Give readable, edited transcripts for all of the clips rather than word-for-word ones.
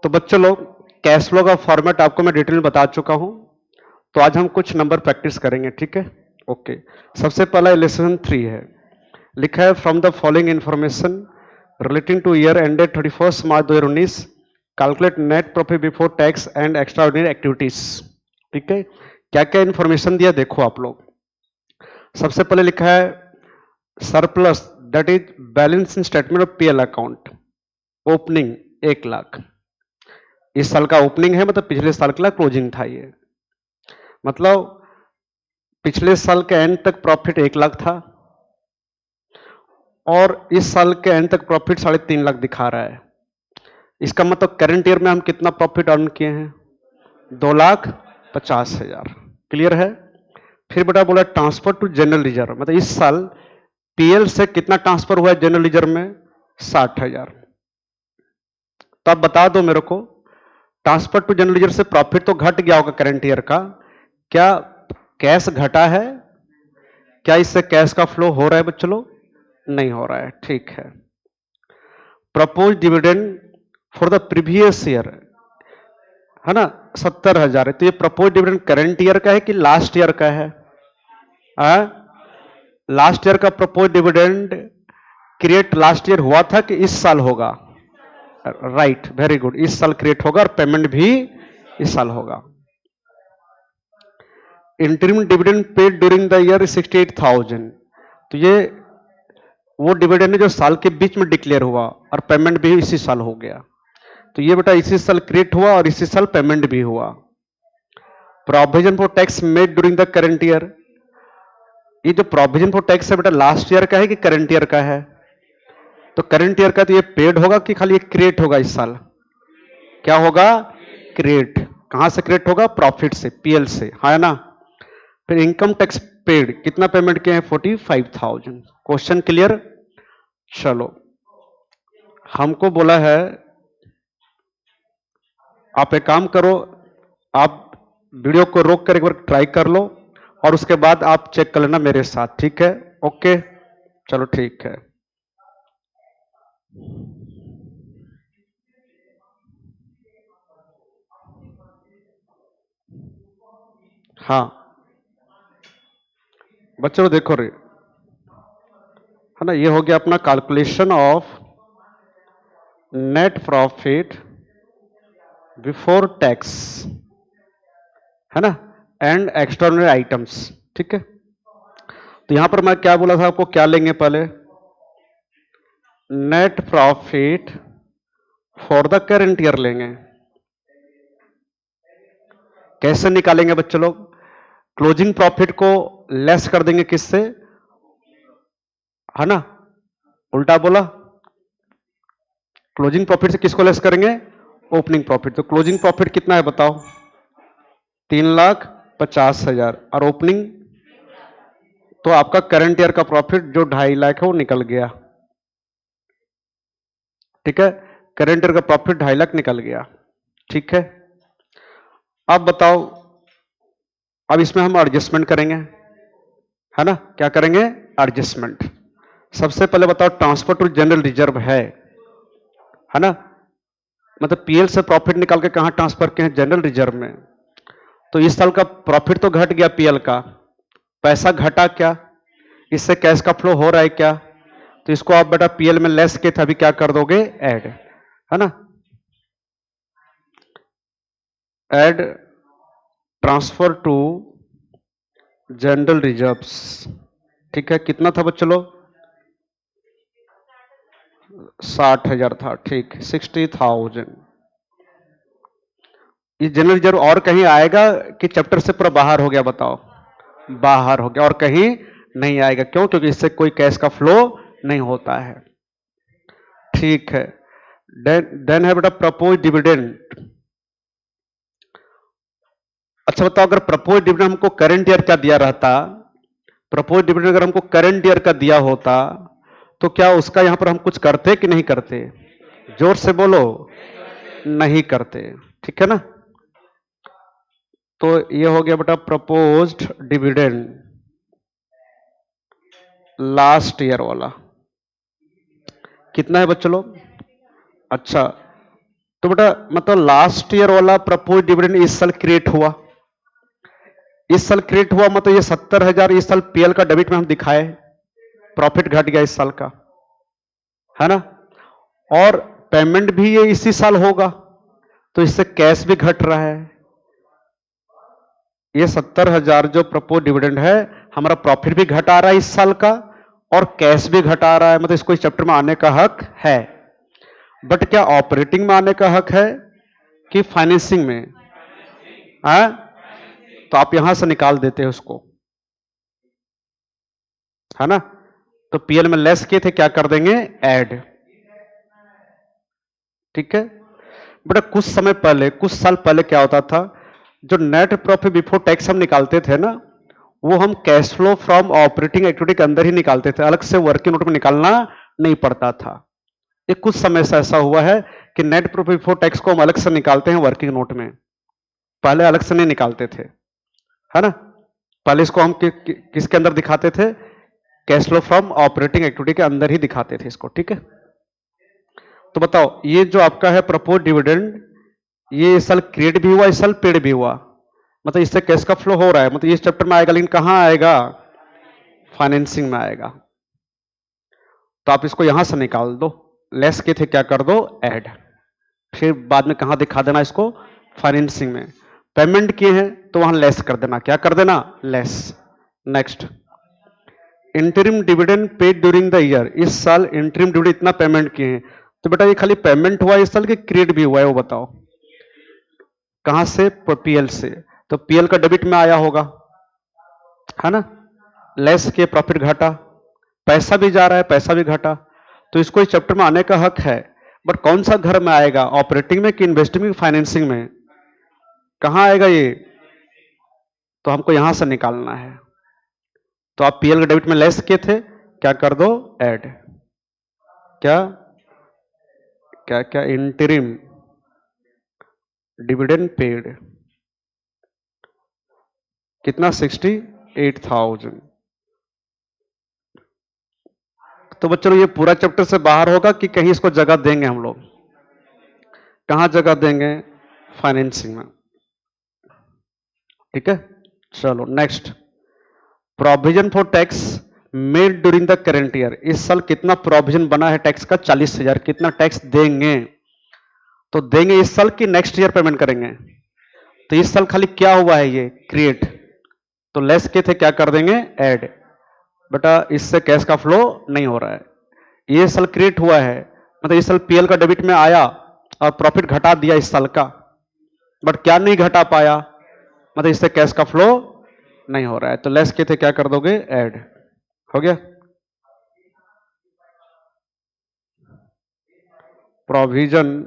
तो बच्चों लोग कैश फ्लो का फॉर्मेट आपको मैं डिटेल में बता चुका हूं। तो आज हम कुछ नंबर प्रैक्टिस करेंगे, ठीक है। ओके। सबसे पहला लेसन 3 है। लिखा है from the following information relating two year ended 31 March 2019 calculate net profit before tax and extra ordinary activities. ठीक है, क्या क्या इंफॉर्मेशन दिया देखो आप लोग। सबसे पहले लिखा है surplus that is balance in statement of PL account opening 1 lakh. इस साल का ओपनिंग है, मतलब पिछले साल का क्लोजिंग था ये। मतलब पिछले साल के एंड तक प्रॉफिट 1 लाख था और इस साल के एंड तक प्रॉफिट 3.5 लाख दिखा रहा है। इसका मतलब करंट ईयर में हम कितना प्रॉफिट अर्न किए हैं? 2,50,000। क्लियर है। फिर बेटा बोला ट्रांसफर टू जनरल रिजर्व, मतलब इस साल पीएल से कितना ट्रांसफर हुआ है जनरल रिजर्व में? 60,000। तो आप बता दो मेरे को, ट्रांसफर टू जनरल रिजर्व से प्रॉफिट तो घट गया होगा करंट ईयर का, क्या कैश घटा है? क्या इससे कैश का फ्लो हो रहा है बच्चों लोग? नहीं हो रहा है, ठीक है। Propose dividend for the previous year है ना 70,000 है। तो ये प्रपोज डिविडेंड करंट ईयर का है कि लास्ट ईयर का है? लास्ट ईयर का propose dividend create last year हुआ था कि इस साल होगा? राइट, वेरी गुड, इस साल क्रिएट होगा और पेमेंट भी इस साल होगा। Interim dividend paid during the year 68,000। तो ये वो डिविडेंड है जो साल के बीच में डिक्लेयर हुआ और पेमेंट भी इसी साल हो गया। तो ये बेटा इसी साल क्रिएट हुआ और इसी साल पेमेंट भी हुआ। Provision for tax made during the current year, ये जो प्रोविजन फॉर टैक्स है बेटा लास्ट ईयर का है कि करंट ईयर का है? तो करंट ईयर का तो ये पेड होगा कि खाली ये क्रिएट होगा इस साल? क्या होगा? क्रिएट। कहां से क्रिएट होगा? प्रॉफिट से, पीएल से, है ना। फिर इनकम टैक्स पेड कितना पेमेंट किए हैं? 45,000। Question clear? चलो, हमको बोला है आप एक काम करो, आप वीडियो को रोक कर एक बार ट्राई कर लो और उसके बाद आप चेक कर लेना मेरे साथ, ठीक है? ओके, चलो ठीक है। हाँ बच्चों देखो रे, है ना, ये हो गया अपना calculation of net profit before tax, है ना, एंड एक्स्ट्राऑर्डिनरी आइटम्स, ठीक है। तो यहां पर मैं क्या बोला था आपको, क्या लेंगे पहले? Net profit for the current year लेंगे। कैसे निकालेंगे बच्चों लोग? क्लोजिंग प्रॉफिट को लेस कर देंगे किससे, है ना, उल्टा बोला। क्लोजिंग प्रॉफिट से किसको लेस करेंगे? Opening profit. तो क्लोजिंग प्रॉफिट कितना है बताओ? 3,50,000 और ओपनिंग, तो आपका करंट ईयर का प्रॉफिट जो 2.5 लाख है वो निकल गया, ठीक है। करंट ईयर का प्रॉफिट 2.5 लाख निकल गया, ठीक है। अब बताओ, अब इसमें हम एडजस्टमेंट करेंगे, है ना। क्या करेंगे? एडजस्टमेंट। सबसे पहले बताओ ट्रांसफर टू जनरल रिजर्व है ना, मतलब पीएल से प्रॉफिट निकाल के कहां ट्रांसफर किए हैं? जनरल रिजर्व में। तो इस साल का प्रॉफिट तो घट गया पीएल का, पैसा घटा क्या? इससे कैश का फ्लो हो रहा है क्या? तो इसको आप बेटा पीएल में लेस के थे, अभी क्या कर दोगे? ऐड, है ना, add transfer to general reserves, ठीक है। कितना था बच्चों लोग? 60,000 था, ठीक, 60,000। ये जनरल रिजर्व और कहीं आएगा कि चैप्टर से पूरा बाहर हो गया बताओ? बाहर हो गया और कहीं नहीं आएगा। क्यों? क्योंकि इससे कोई कैश का फ्लो नहीं होता है, ठीक है। देन है बेटा प्रपोज डिविडेंड। अच्छा बताओ, अगर प्रपोज डिविडेंड हमको करंट ईयर का दिया रहता, प्रपोज डिविडेंड अगर हमको करंट ईयर का दिया होता तो क्या उसका यहां पर हम कुछ करते कि नहीं करते? जोर से बोलो, नहीं करते, ठीक है ना। तो ये हो गया बेटा प्रपोज्ड डिविडेंड लास्ट ईयर वाला। कितना है बच्चों लोग? अच्छा, तो बेटा मतलब लास्ट ईयर वाला प्रपोज डिविडेंड इस साल क्रिएट हुआ, इस साल क्रिएट हुआ, मतलब ये 70,000 इस साल पीएल का डेबिट में हम दिखाए, प्रॉफिट घट गया इस साल का, है ना। और पेमेंट भी ये इसी साल होगा, तो इससे कैश भी घट रहा है। ये 70,000 जो प्रपोज डिविडेंड है, हमारा प्रॉफिट भी घटा रहा है इस साल का और कैश भी घटा रहा है, मतलब इसको इस चैप्टर में आने का हक है। बट क्या ऑपरेटिंग में आने का हक है कि फाइनेंसिंग में? हाँ, तो आप यहां से निकाल देते हैं उसको, है ना। तो पीएल में लेस किए थे, क्या कर देंगे? ऐड। ठीक है बेटा, कुछ समय पहले, कुछ साल पहले क्या होता था, जो नेट प्रॉफिट बिफोर टैक्स हम निकालते थे ना, वो हम cash flow from operating activity के अंदर ही निकालते थे, अलग से वर्किंग नोट में निकालना नहीं पड़ता था। ये कुछ समय से ऐसा हुआ है कि नेट प्रॉफिट बिफोर टैक्स को हम अलग से निकालते हैं वर्किंग नोट में, पहले अलग से नहीं निकालते थे, है ना। पहले इसको हम किसके अंदर दिखाते थे? Cash flow from operating activity के अंदर ही दिखाते थे इसको। ठीक है, तो बताओ ये जो आपका है प्रपोज डिविडेंड, ये इस साल क्रिएट भी हुआ, इस साल पेड भी हुआ, मतलब इससे कैश का फ्लो हो रहा है, मतलब इस चैप्टर में आएगा, लेकिन कहां आएगा? फाइनेंसिंग में आएगा। तो आप इसको यहां से निकाल दो, लेस के थे क्या कर दो? ऐड। फिर बाद में कहां दिखा देना इसको? फाइनेंसिंग में। पेमेंट किए हैं तो वहां लेस कर देना, क्या कर देना? Less. Next, interim dividend paid during the year, इस साल इंटरिम डिविडेंड इतना पेमेंट किए हैं, तो बेटा ये खाली पेमेंट हुआ इस साल कि क्रिएट भी हुआ है, वो बताओ। कहां से? पीएल से, तो पीएल का डेबिट में आया होगा, है ना। लेस के प्रॉफिट घटा, पैसा भी जा रहा है, पैसा भी घटा, तो इसको इस चैप्टर में आने का हक है। बट कौन सा घर में आएगा? ऑपरेटिंग में कि इन्वेस्टिंग में, फाइनेंसिंग में? कहां आएगा ये? तो हमको यहां से निकालना है। तो आप पीएल के डेबिट में लेस किए थे, क्या कर दो? ऐड। क्या क्या क्या? इंटरिम डिविडेंड पेड कितना? 68,000। तो बच्चों ये पूरा चैप्टर से बाहर होगा कि कहीं इसको जगह देंगे हम लोग? कहां जगह देंगे? फाइनेंसिंग में। ठीक है, चलो next, provision for tax made during the current year, इस साल कितना प्रोविजन बना है टैक्स का? 40,000। कितना टैक्स देंगे? तो देंगे इस साल कि नेक्स्ट ईयर पेमेंट करेंगे? तो इस साल खाली क्या हुआ है? ये क्रिएट, तो लेस के थे, क्या कर देंगे? ऐड। बेटा इससे कैश का फ्लो नहीं हो रहा है, ये साल क्रिएट हुआ है, मतलब इस साल पीएल का डेबिट में आया और प्रॉफिट घटा दिया इस साल का, बट क्या नहीं घटा पाया, मतलब इससे कैश का फ्लो नहीं हो रहा है, तो लेस के थे, क्या कर दोगे? ऐड। हो गया। प्रोविजन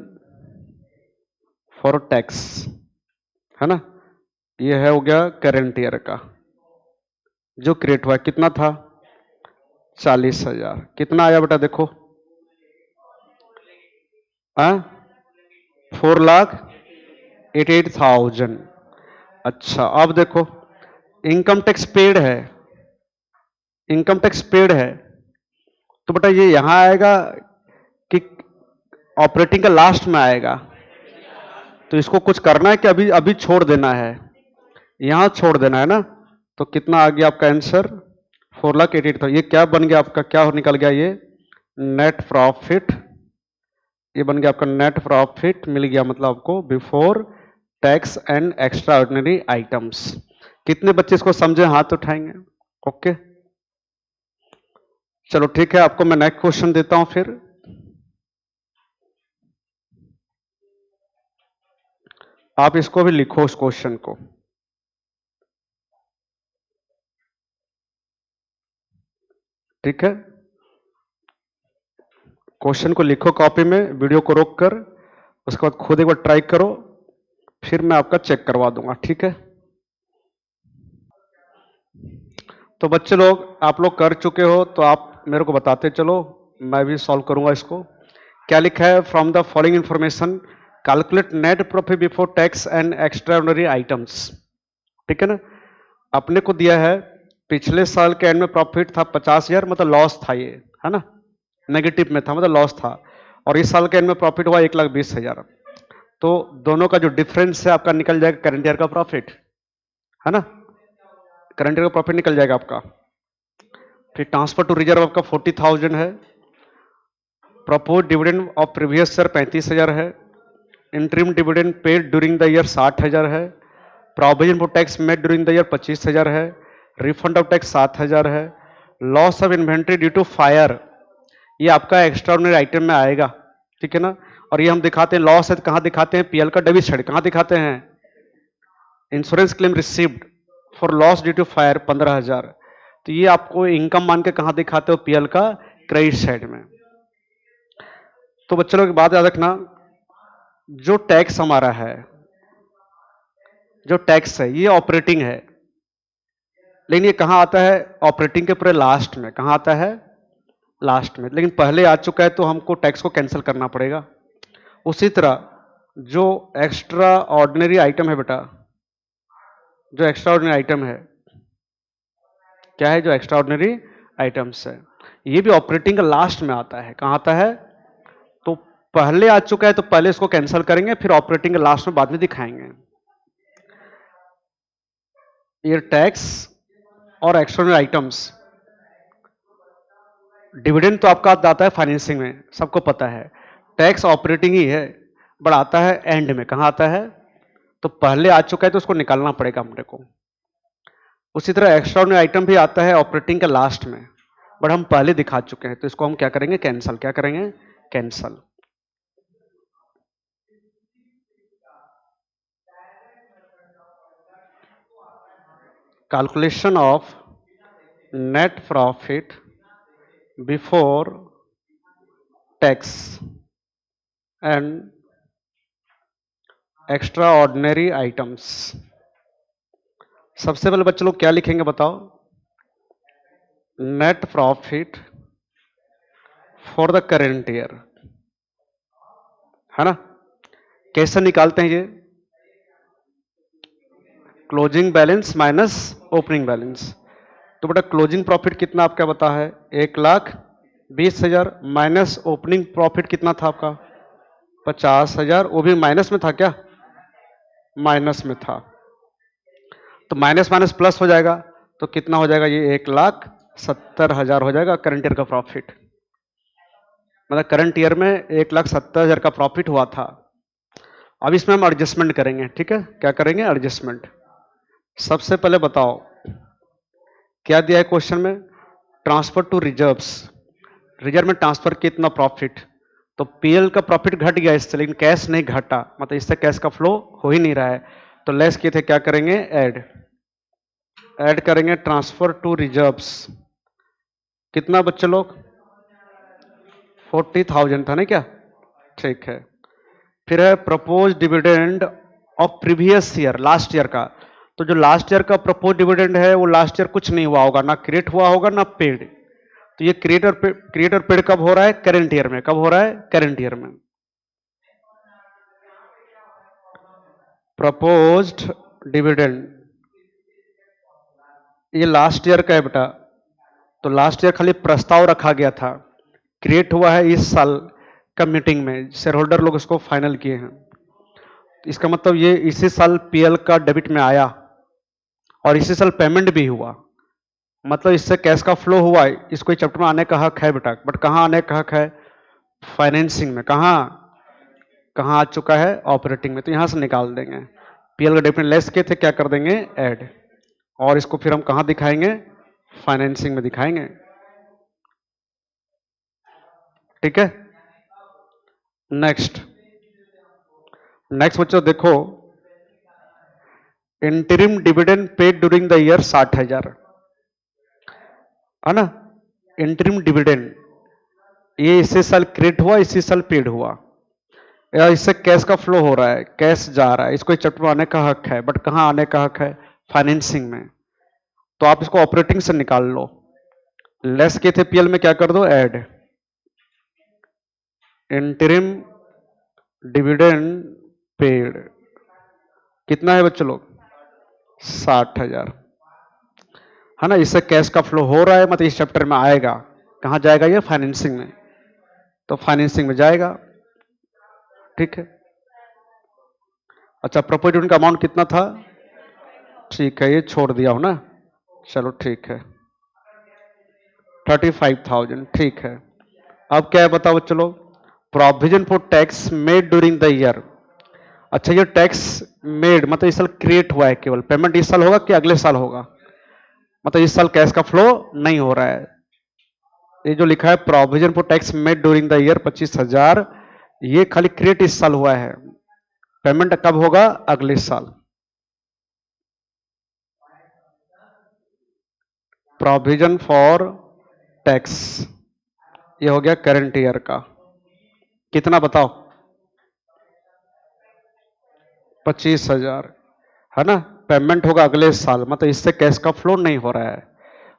फॉर टैक्स, है ना, ये है, हो गया करेंट ईयर का जो क्रिएट हुआ। कितना था? 40,000। कितना आया बेटा? देखो, 4,88,000। अच्छा अब देखो, इनकम टैक्स पेड है, इनकम टैक्स पेड है, तो बेटा ये यहां आएगा कि ऑपरेटिंग का लास्ट में आएगा? तो इसको कुछ करना है कि अभी अभी छोड़ देना है? यहां छोड़ देना है ना। तो कितना आ गया आपका आंसर? 4,88,000। ये क्या बन गया आपका? क्या निकल गया? ये नेट प्रॉफिट, ये बन गया आपका नेट प्रॉफिट, मिल गया मतलब आपको before tax and extra ordinary items. कितने बच्चे इसको समझे? हाथ उठाएंगे। ओके, चलो ठीक है, आपको मैं नेक्स्ट क्वेश्चन देता हूं फिर। आप इसको भी लिखो, उस क्वेश्चन को। ठीक है, क्वेश्चन को लिखो कॉपी में, वीडियो को रोक कर, उसके बाद खुद एक बार ट्राई करो, फिर मैं आपका चेक करवा दूंगा। ठीक है, तो बच्चे लोग, आप लोग कर चुके हो तो आप मेरे को बताते चलो, मैं भी सॉल्व करूंगा इसको। क्या लिखा है? From the following information calculate net profit before tax and extra ordinary items. ठीक है ना, अपने को दिया है पिछले साल के एंड में प्रॉफिट था 50,000, मतलब लॉस था ये, है ना, नेगेटिव में था, मतलब लॉस था, और इस साल के एंड में प्रॉफिट हुआ 1,20,000। तो दोनों का जो डिफरेंस है आपका निकल जाएगा करंट ईयर का प्रॉफिट, है ना, करंट ईयर का प्रॉफिट निकल जाएगा आपका। फिर ट्रांसफर टू रिजर्व आपका 40,000 है, propose dividend of previous year 35,000 है, interim dividend paid during the year 60,000 है, provision for tax made during the year 25,000 है, रिफंड ऑफ टैक्स 7,000 है, loss of inventory due to fire ये आपका एक्स्ट्राऑर्डिनरी आइटम में आएगा, ठीक है ना। और ये हम दिखाते हैं लॉस है तो कहाँ दिखाते हैं, पीएल का डेबिट साइड कहाँ दिखाते हैं, insurance claim received for loss due to fire 15,000, तो ये आपको इनकम मान के कहाँ दिखाते हो, पीएल का क्रेडिट साइड में। तो बच्चों लोग बात याद रखना, जो टैक्स हमारा है, जो टैक्स है ये ऑपरेटिंग है, लेकिन ये कहाँ आता है, ऑपरेटिंग के पूरे लास्ट में, कहाँ आता है, लास्ट में, लेकिन पहले आ चुका है तो हमको टैक्स को कैंसिल करना पड़ेगा। उसी तरह जो एक्स्ट्रा ऑर्डिनरी आइटम है बेटा, जो एक्स्ट्रा ऑर्डिनरी आइटम है, क्या है, जो एक्स्ट्रा ऑर्डिनरी आइटम्स है ये भी ऑपरेटिंग का लास्ट में आता है, कहाँ आता है, तो पहले आ चुका है तो पहले इसको कैंसिल करेंगे, फिर ऑपरेटिंग के लास्ट में बाद में दिखाएंगे। ये टैक्स और एक्स्ट्राऑर्डिनरी आइटम्स, डिविडेंड तो आपका आता है फाइनेंसिंग में, सबको पता है, टैक्स ऑपरेटिंग ही है, बट आता है एंड में, कहाँ आता है, तो पहले आ चुका है तो उसको निकालना पड़ेगा हमने को। उसी तरह एक्स्ट्राऑर्डिनरी आइटम भी आता है ऑपरेटिंग के लास्ट में, बट हम पहले दिखा चुके हैं तो इसको हम क्या करेंगे, कैंसल, क्या करेंगे, cancel. Calculation of net profit before tax and extra ordinary items. सबसे पहले बच्चे लोग क्या लिखेंगे बताओ, net profit for the current year, है ना। कैसे निकालते हैं ये, closing balance minus opening balance. तो बेटा क्लोजिंग प्रॉफिट कितना आपका बता है, 1,20,000 माइनस ओपनिंग प्रॉफिट कितना था आपका 50,000, वो भी माइनस में था क्या, माइनस में था, तो माइनस माइनस प्लस हो जाएगा, तो कितना हो जाएगा, ये 1,70,000 हो जाएगा करंट ईयर का प्रॉफिट, मतलब करंट ईयर में 1,70,000 का प्रॉफिट हुआ था। अब इसमें हम एडजस्टमेंट करेंगे, ठीक है, क्या करेंगे, एडजस्टमेंट। सबसे पहले बताओ क्या दिया है क्वेश्चन में, ट्रांसफर टू रिजर्व्स, रिजर्व में ट्रांसफर कितना प्रॉफिट, तो पीएल का प्रॉफिट घट गया इससे, लेकिन कैश नहीं घटा, मतलब इससे कैश का फ्लो हो ही नहीं रहा है, तो लेस किए थे, क्या करेंगे, ऐड करेंगे ट्रांसफर टू रिजर्व्स, कितना बच्चे लोग 40,000 था ना क्या, ठीक है। फिर है propose dividend of previous year, last year का, तो जो लास्ट ईयर का प्रपोज डिविडेंड है वो लास्ट ईयर कुछ नहीं हुआ होगा, ना क्रिएट हुआ होगा ना पेड, तो ये क्रिएट और पेड कब हो रहा है, करंट ईयर में, कब हो रहा है, करंट ईयर में। प्रपोज्ड डिविडेंड ये लास्ट ईयर का है बेटा, तो लास्ट ईयर खाली प्रस्ताव रखा गया था, क्रिएट हुआ है इस साल का मीटिंग में, शेयर होल्डर लोग उसको फाइनल किए हैं, इसका मतलब ये इसी साल पीएल का डेबिट में आया और इसी साल पेमेंट भी हुआ, मतलब इससे कैश का फ्लो हुआ है, इसको इस चैप्टर में आने का हक है बेटा, बट कहाँ आने का हक है, फाइनेंसिंग में, कहाँ कहाँ आ चुका है, ऑपरेटिंग में, तो यहां से निकाल देंगे, पीएल का डेबिट लेस के थे, क्या कर देंगे, ऐड, और इसको फिर हम कहाँ दिखाएंगे, फाइनेंसिंग में दिखाएंगे, ठीक है। नेक्स्ट बच्चों देखो, interim dividend paid during the year 60,000, है ना, इंटरिम डिविडेंड ये इसी साल क्रिएट हुआ, इसी साल पेड हुआ, या इससे कैश का फ्लो हो रहा है, कैश जा रहा है, इसको इस चैप्टर में आने का हक है, बट कहाँ आने का हक है, फाइनेंसिंग में, तो आप इसको ऑपरेटिंग से निकाल लो, लेस के थे पीएल में, क्या कर दो, ऐड, इंटरिम डिविडेंड पेड कितना है बच्चों लोग, 60,000, है ना, इससे कैश का फ्लो हो रहा है, मतलब इस चैप्टर में आएगा, कहां जाएगा ये, फाइनेंसिंग में, तो फाइनेंसिंग में जाएगा, ठीक है। अच्छा, प्रॉपर्टी डिविडेंड का अमाउंट कितना था? ठीक है, ये छोड़ दिया हो ना, चलो ठीक है, 35,000, ठीक है। अब क्या है बताओ, चलो, provision for tax made during the year. अच्छा, ये टैक्स मेड मतलब इस साल क्रिएट हुआ है, केवल पेमेंट इस साल होगा कि अगले साल होगा? मतलब इस साल कैश का फ्लो नहीं हो रहा है। ये जो लिखा है provision for tax made during the year 25,000, ये खाली क्रिएट इस साल हुआ है, पेमेंट कब होगा? अगले साल। प्रोविजन फॉर टैक्स ये हो गया करंट ईयर का, कितना बताओ? 25,000, है ना? पेमेंट होगा अगले साल, मतलब इससे कैश का फ्लो नहीं हो रहा है,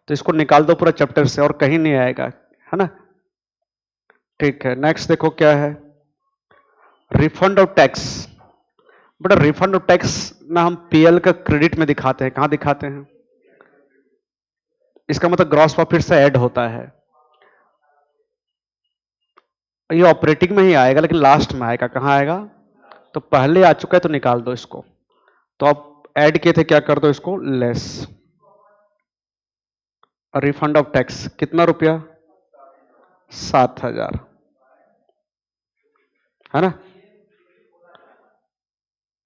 तो इसको निकाल दो पूरा चैप्टर से और कहीं नहीं आएगा, है ना? ठीक है, नेक्स्ट देखो क्या है, रिफंड ऑफ टैक्स। बेटा रिफंड ऑफ टैक्स ना हम पीएल का क्रेडिट में दिखाते हैं, कहां दिखाते हैं? इसका मतलब ग्रॉस प्रॉफिट से ऐड होता है, ये ऑपरेटिंग में ही आएगा लेकिन लास्ट में आएगा, कहां आएगा? तो पहले आ चुका है तो निकाल दो इसको, तो आप ऐड किए थे, क्या कर दो इसको लेस। रिफंड ऑफ टैक्स कितना रुपया? 7,000, है ना?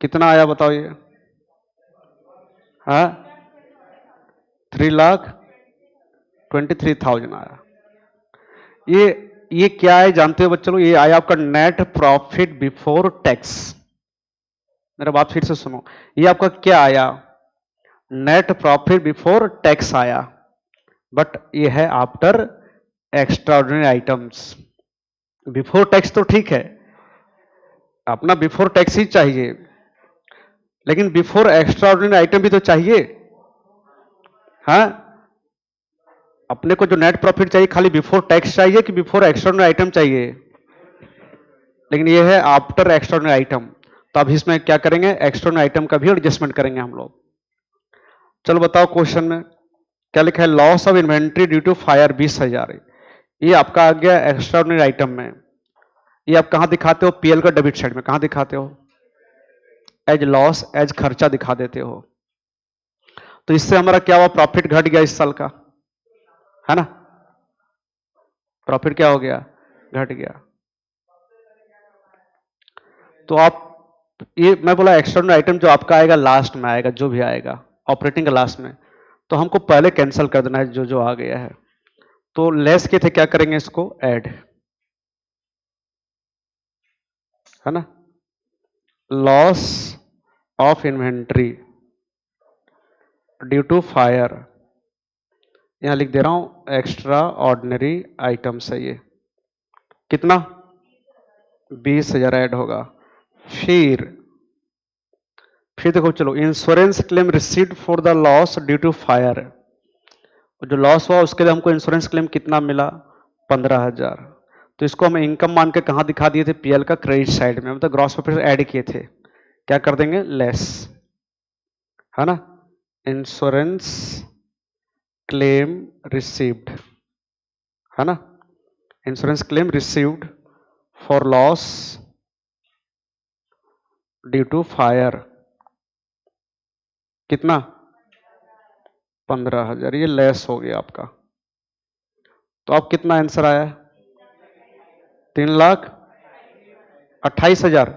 कितना आया बताओ ये? हाँ, 3,23,000 आया। ये क्या है जानते हो बच्चों? ये आया आपका नेट प्रॉफिट बिफोर टैक्स। मेरा बात फिर से सुनो, ये आपका क्या आया? नेट प्रॉफिट बिफोर टैक्स आया, बट ये है after extraordinary items. Before tax तो ठीक है, अपना बिफोर टैक्स ही चाहिए, लेकिन बिफोर एक्स्ट्राऑर्डिनरी आइटम भी तो चाहिए, हाँ? अपने को जो नेट प्रॉफिट चाहिए खाली बिफोर टैक्स चाहिए कि बिफोर एक्स्ट्राऑर्डिनरी आइटम चाहिए? लेकिन ये है आफ्टर एक्स्ट्राऑर्डिनरी आइटम, तो अब इसमें क्या करेंगे, एक्सटर्नल आइटम का भी एडजस्टमेंट करेंगे हम लोग। चलो बताओ क्वेश्चन में क्या लिखा है, loss of inventory due to fire 20,000, ये आपका आ गया एक्स्ट्राऑर्डिनरी आइटम में। ये आप कहां दिखाते हो? पीएल का डेबिट साइड में कहां दिखाते हो? एज लॉस, एज खर्चा दिखा देते हो। तो इससे हमारा क्या हुआ, प्रॉफिट घट गया इस साल का, है ना? प्रॉफिट क्या हो गया, घट गया। तो आप, ये मैं बोला एक्सटर्नल आइटम जो आपका आएगा लास्ट में आएगा, जो भी आएगा ऑपरेटिंग के लास्ट में, तो हमको पहले कैंसिल कर देना है जो जो आ गया है। तो लेस के थे, क्या करेंगे इसको ऐड, है ना? Loss of inventory due to fire, यहां लिख दे रहा हूं एक्स्ट्रा ऑर्डिनरी आइटम्स है ये, कितना? 20,000 ऐड होगा। फिर फिर देखो चलो, insurance claim received for the loss due to fire, जो लॉस हुआ उसके लिए हमको इंश्योरेंस क्लेम कितना मिला? 15,000। तो इसको हम इनकम मान के कहां दिखा दिए थे? पीएल का क्रेडिट साइड में, मतलब ग्रॉस प्रॉफिट ऐड किए थे, क्या कर देंगे लेस, है ना? इंश्योरेंस क्लेम रिसीव्ड, है ना? Insurance claim received for loss due to fire, कितना? 15,000, ये लेस हो गया आपका। तो आप कितना आंसर आया? 3,28,000।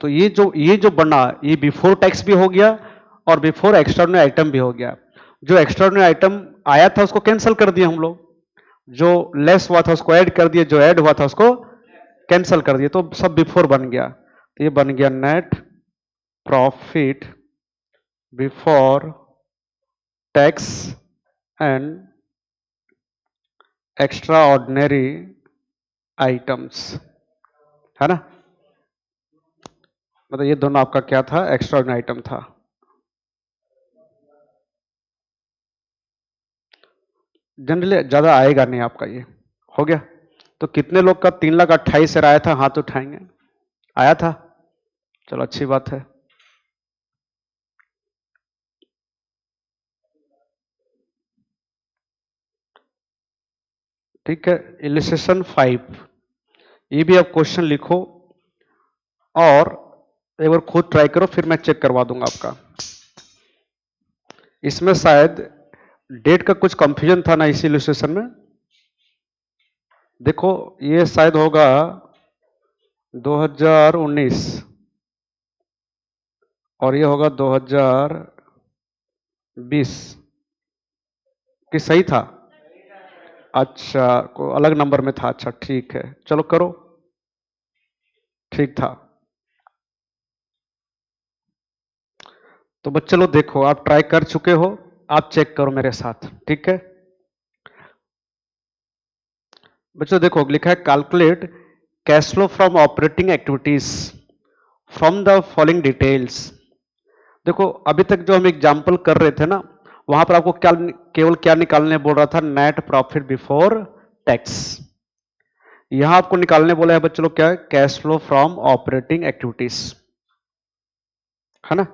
तो ये जो बना, ये बिफोर टैक्स भी हो गया और बिफोर एक्स्ट्राऑर्डिनरी आइटम भी हो गया। जो एक्स्ट्राऑर्डिनरी आइटम आया था उसको कैंसिल कर दिया हम लोग, जो लेस हुआ था उसको ऐड कर दिया, जो ऐड हुआ था उसको कैंसिल कर दिया, तो सब बिफोर बन गया। तो ये बन गया net profit before tax and extra ordinary items, है ना? मतलब ये दोनों आपका क्या था, एक्स्ट्रा ऑर्डिनरी आइटम था। जनरली ज्यादा आएगा नहीं आपका, ये हो गया। तो कितने लोग का 3,28,000 आया था, हाथ उठाएंगे? आया था, चलो अच्छी बात है। ठीक है, इलिस्ट्रेशन 5, ये भी आप क्वेश्चन लिखो और एक बार खुद ट्राई करो, फिर मैं चेक करवा दूंगा आपका। इसमें शायद डेट का कुछ कंफ्यूजन था ना इस इलस्ट्रेशन में। देखो ये शायद होगा 2019 और ये होगा 2020 कि सही था? अच्छा, को अलग नंबर में था। अच्छा ठीक है, चलो करो, ठीक था। तो बच्चे लोग देखो, आप ट्राई कर चुके हो, आप चेक करो मेरे साथ, ठीक है? बच्चों देखो लिखा है calculate cash flow from operating activities from the following details. देखो अभी तक जो हम एग्जाम्पल कर रहे थे ना, वहां पर आपको क्या केवल क्या निकालने बोल रहा था? Net profit before tax. यहां आपको निकालने बोला है बच्चों लोग क्या है? Cash flow from operating activities, है ना?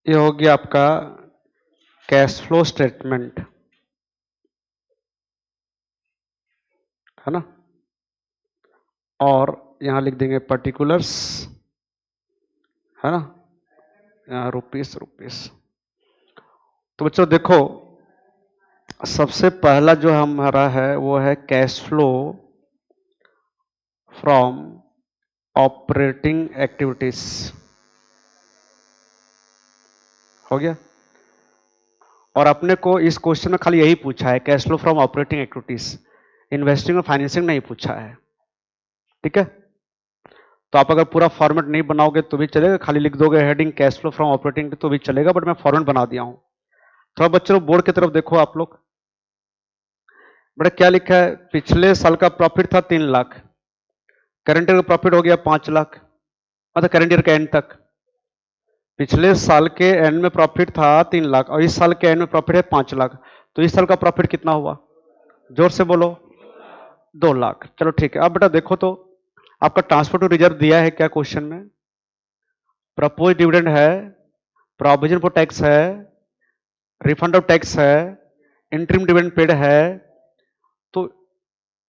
ये हो गया आपका कैश फ्लो स्टेटमेंट, है ना? और यहां लिख देंगे पर्टिकुलर्स, है ना? यहाँ रुपीस रुपीस। तो बच्चों देखो, सबसे पहला जो हमारा है वो है cash flow from operating activities, हो गया। और अपने को इस क्वेश्चन में खाली यही पूछा है, cash flow from operating activities, investing और फाइनेंसिंग नहीं पूछा है, ठीक है? तो आप अगर पूरा फॉर्मेट नहीं बनाओगे तो भी चलेगा, खाली लिख दोगे heading cash flow from operating तो भी चलेगा, बट मैं फॉर्मेट बना दिया हूं। थोड़ा बच्चों बोर्ड की तरफ देखो आप लोग, बड़ा क्या लिखा है? पिछले साल का प्रॉफिट था 3 लाख, करंट ईयर का प्रॉफिट हो गया 5 लाख, मतलब करंट ईयर के एंड तक। पिछले साल के एंड में प्रॉफिट था 3 लाख और इस साल के एंड में प्रॉफिट है 5 लाख, तो इस साल का प्रॉफिट कितना हुआ? जोर से बोलो। 2 लाख। चलो ठीक है, अब बेटा देखो तो आपका ट्रांसफर टू रिजर्व दिया है क्या क्वेश्चन में? प्रपोज डिविडेंड है, प्रोविजन फॉर टैक्स है, रिफंड ऑफ टैक्स है, इंटरिम डिविडेंड पेड है। तो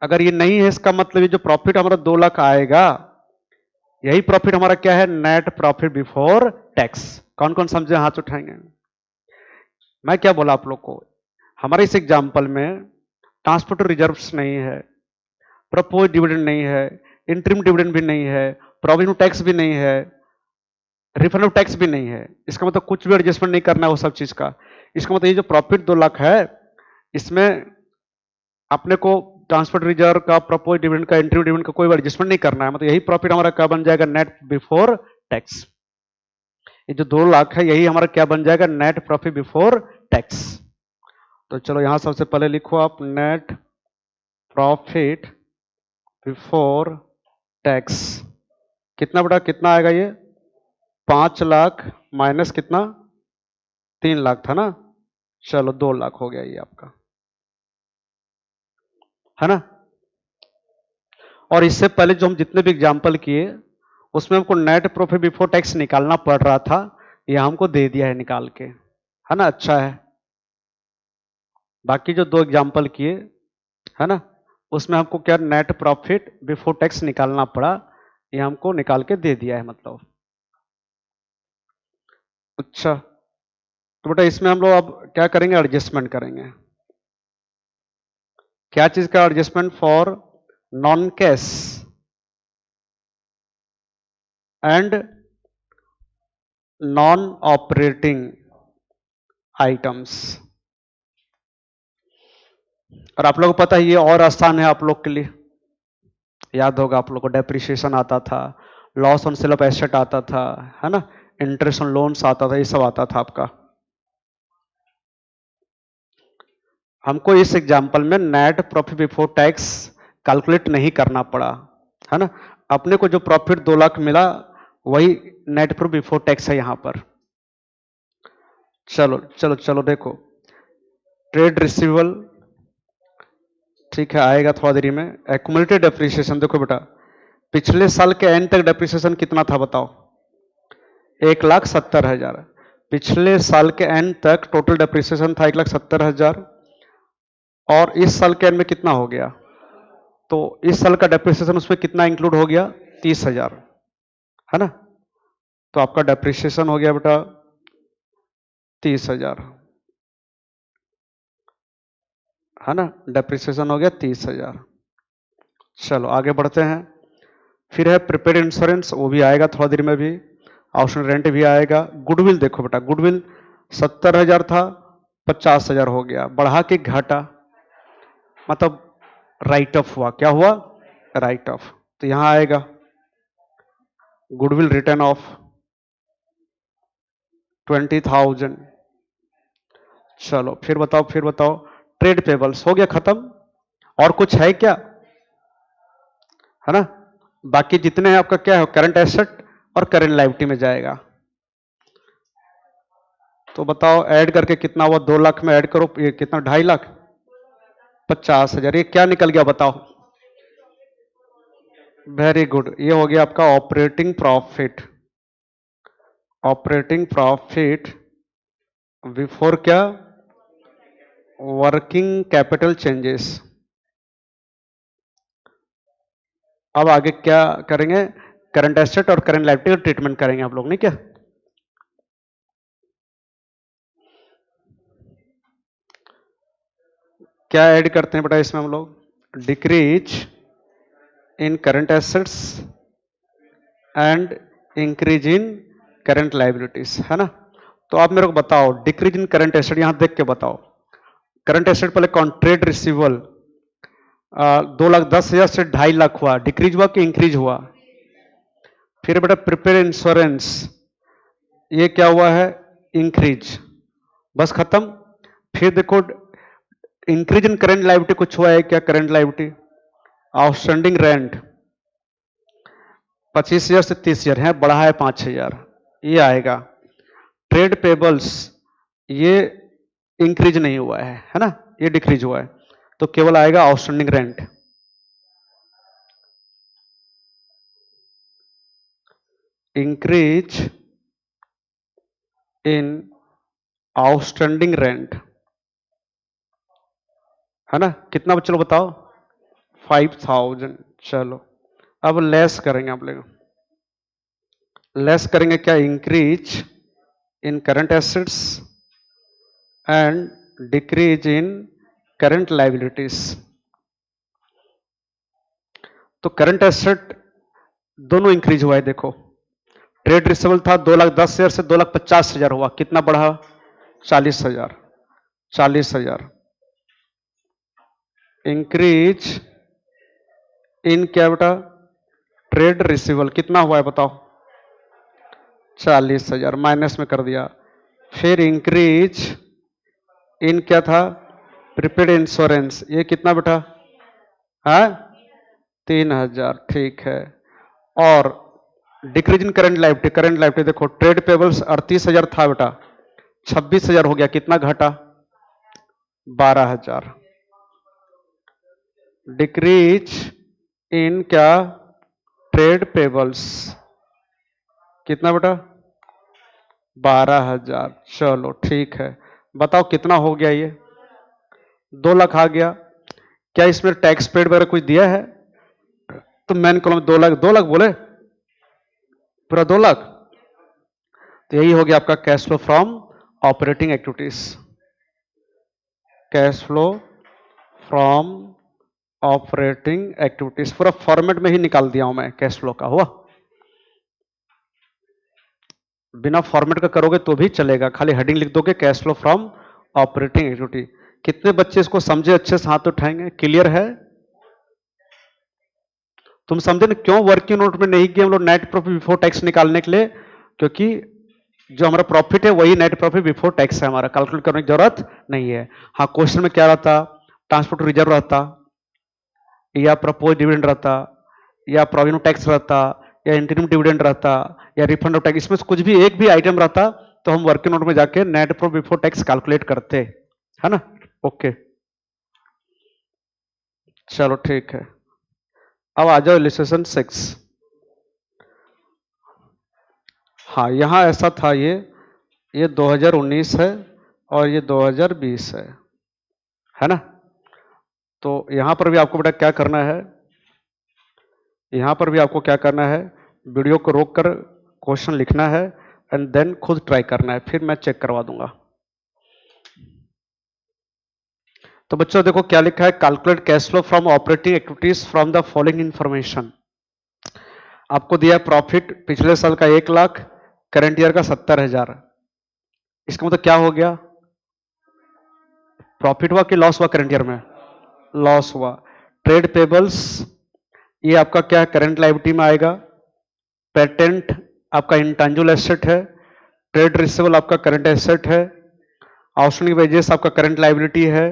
अगर ये नहीं है, इसका मतलब ये जो प्रॉफिट हमारा 2 लाख आएगा, यही प्रॉफिट हमारा क्या है? Net profit before tax. कौन कौन समझे हाथ उठाएंगे? मैं क्या बोला आप लोग को? हमारे इस एग्जाम्पल में ट्रांसफर टू रिजर्व्स नहीं है, प्रपोज डिविडेंड नहीं है, इंटरिम डिविडेंड भी नहीं है, प्रोविजन टैक्स भी नहीं है, रिफंड ऑफ टैक्स भी नहीं है। इसका मतलब कुछ भी एडजस्टमेंट नहीं करना है वो सब चीज का। इसका मतलब ये जो प्रॉफिट 2 लाख है, इसमें अपने को ट्रांसफर रिजर्व का, प्रपोज डिविडेंड का, इंटरिम डिविडेंड का कोई एडजस्टमेंट नहीं करना है। मतलब यही प्रॉफिट हमारा क्या बन जाएगा? Net before tax. ये जो 2 लाख है यही हमारा क्या बन जाएगा? Net profit before tax. तो चलो यहां सबसे पहले लिखो आप नेट प्रॉफिट बिफोर टैक्स। कितना बड़ा कितना आएगा ये? 5 लाख माइनस कितना? 3 लाख था ना? चलो 2 लाख हो गया ये आपका, है ना? और इससे पहले जो हम जितने भी एग्जाम्पल किए उसमें हमको नेट प्रॉफिट बिफोर टैक्स निकालना पड़ रहा था, ये हमको दे दिया है निकाल के, है ना? अच्छा है। बाकी जो 2 एग्जाम्पल किए, है ना, उसमें हमको क्या नेट प्रॉफिट बिफोर टैक्स निकालना पड़ा, ये हमको निकाल के दे दिया है मतलब। अच्छा, तो बेटा इसमें हम लोग अब क्या करेंगे? एडजस्टमेंट करेंगे। क्या चीज का adjustment? For non cash and non operating items. और आप लोगों को पता है ये और आसान है आप लोग के लिए, याद होगा आप लोग को, डेप्रिसिएशन आता था, loss on sale of asset आता था, है ना, इंटरेस्ट ऑन लोन्स आता था, ये सब आता था आपका। हमको इस एग्जाम्पल में net profit before tax calculate नहीं करना पड़ा, है ना? अपने को जो प्रॉफिट 2 लाख मिला वही नेट प्रॉफिट बिफोर टैक्स है यहां पर। चलो चलो चलो देखो, ट्रेड रिसीवेबल, ठीक है, आएगा थोड़ा देरी में। एक्यूमुलेटेड डेप्रिसिएशन देखो बेटा, पिछले साल के एंड तक डेप्रिसिएशन कितना था बताओ? 1,70,000। पिछले साल के एंड तक टोटल डेप्रिसिएशन था 1,70,000 और इस साल के एंड में कितना हो गया? तो इस साल का डेप्रिसिएशन उसमें कितना इंक्लूड हो गया? 30,000, है ना? तो आपका डेप्रिसिएशन हो गया बेटा 30,000, है ना? डेप्रिसिएशन हो गया 30,000। चलो आगे बढ़ते हैं। फिर है प्रीपेड इंश्योरेंस, वो भी आएगा थोड़ा देर में भी। आउटस्टैंडिंग रेंट भी आएगा। गुडविल देखो बेटा, गुडविल 70,000 था, 50,000 हो गया, बढ़ा के घटा, मतलब राइट ऑफ हुआ। क्या हुआ? Right of. तो यहां आएगा गुडविल रिटर्न ऑफ 20,000। चलो फिर बताओ, फिर बताओ। ट्रेड पेबल्स हो गया खत्म। और कुछ है क्या? है ना? बाकी जितने हैं आपका क्या है? करंट एसेट और करंट लायबिलिटी में जाएगा। तो बताओ ऐड करके कितना हुआ? 2 लाख में ऐड करो, ये कितना? 2.5 लाख, 50,000। ये क्या निकल गया बताओ? वेरी गुड, ये हो गया आपका operating profit. Operating profit before क्या? Working capital changes. अब आगे क्या करेंगे? करंट एसेट और करंट लायबिलिटी का ट्रीटमेंट करेंगे आप लोग, नहीं क्या? क्या ऐड करते हैं बेटा इसमें हम लोग? Decrease in current assets and increase in current liabilities, है ना? तो आप मेरे को बताओ डिक्रीज इन करंट एसेट, यहां देख के बताओ। करंट एसेट पहले कौन? ट्रेड रिसीवेबल 2,10,000 से 2.5 लाख हुआ, डिक्रीज हुआ कि इंक्रीज हुआ? फिर बेटा प्रिपेयर इंश्योरेंस, ये क्या हुआ है? इंक्रीज। बस खत्म। फिर देखो इंक्रीज इन करंट लायबिलिटी कुछ हुआ है क्या? करंट लायबिलिटी आउटस्टैंडिंग रेंट 25,000 से 30,000 है, बढ़ा है 5,000, ये आएगा। ट्रेड पेबल्स ये इंक्रीज नहीं हुआ है ना? ये डिक्रीज हुआ है, तो केवल आएगा outstanding rent. Increase in outstanding rent, है ना? कितना चलो बताओ? 5,000। चलो अब लेस करेंगे आप लोग। लेस करेंगे क्या? Increase in current assets and decrease in current liabilities. तो करंट एसेट दोनों इंक्रीज हुआ है देखो। ट्रेड रिसीवेबल था 2,10,000 से 2,50,000 हुआ, कितना बढ़ा? 40,000। 40,000 इंक्रीज इन क्या बेटा? ट्रेड रिसीवेबल कितना हुआ है बताओ? 40,000, माइनस में कर दिया। फिर इंक्रीज इन क्या था? प्रीपेड इंश्योरेंस, ये कितना बेटा? है 3,000, ठीक है। और decrease in current liability, current liability देखो, ट्रेड पेबल्स 38,000 था बेटा, 26,000 हो गया, कितना घटा? 12,000। डिक्रीज इन क्या? ट्रेड पेबल्स कितना बेटा? 12,000। चलो ठीक है, बताओ कितना हो गया? ये 2 लाख आ गया। क्या इसमें टैक्स पेड वगैरह कुछ दिया है? तो मैन कॉलम 2 लाख, 2 लाख बोले, पूरा 2 लाख। तो यही हो गया आपका cash flow from operating activities. Cash flow from operating activities पूरा फॉर्मेट में ही निकाल दिया हूं मैं। कैश फ्लो का हुआ, बिना फॉर्मेट का करोगे तो भी चलेगा, खाली हेडिंग लिख दोगे cash flow from operating activity. कितने बच्चे इसको समझे अच्छे से हाथ उठाएंगे? क्लियर है? तुम समझे ना क्यों वर्किंग नोट में नहीं किए हम लोग नेट प्रॉफिट बिफोर टैक्स निकालने के लिए? क्योंकि जो हमारा प्रॉफिट है वही नेट प्रॉफिट बिफोर टैक्स है, हमारा कैलकुलेट करने की जरूरत नहीं है। हाँ, क्वेश्चन में क्या रहता? ट्रांसपोर्ट रिजर्व रहता, या प्रपोज डिविडेंड रहता, या प्रोविजन टैक्स रहता, या इंटरिम डिविडेंड रहता, या रिफंड ऑफ टैक्स, इसमें से कुछ भी एक भी आइटम रहता तो हम वर्किंग नोट में जाके net profit before tax calculate करते, है ना? ओके। चलो ठीक है, अब आ जाओ इलिस्ट्रेशन 6। हाँ, यहां ऐसा था, ये 2019 है और ये 2020 है ना। तो यहां पर भी आपको बेटा क्या करना है, यहां पर भी आपको क्या करना है, वीडियो को रोक कर क्वेश्चन लिखना है एंड देन खुद ट्राई करना है, फिर मैं चेक करवा दूंगा। तो बच्चों देखो क्या लिखा है, calculate cash flow from operating activities from the following information. आपको दिया प्रॉफिट पिछले साल का 1 लाख, करंट ईयर का 70,000। इसका मतलब क्या हो गया, प्रॉफिट हुआ कि लॉस हुआ करंट ईयर में, लॉस हुआ। ट्रेड पेबल्स ये आपका क्या है, करंट लायबिलिटी में आएगा। पेटेंट आपका इंटेंजिबल एसेट है। ट्रेड रिसीवेबल आपका करंट एसेट है। आउटस्टैंडिंग वेजेस आपका करंट लायबिलिटी है,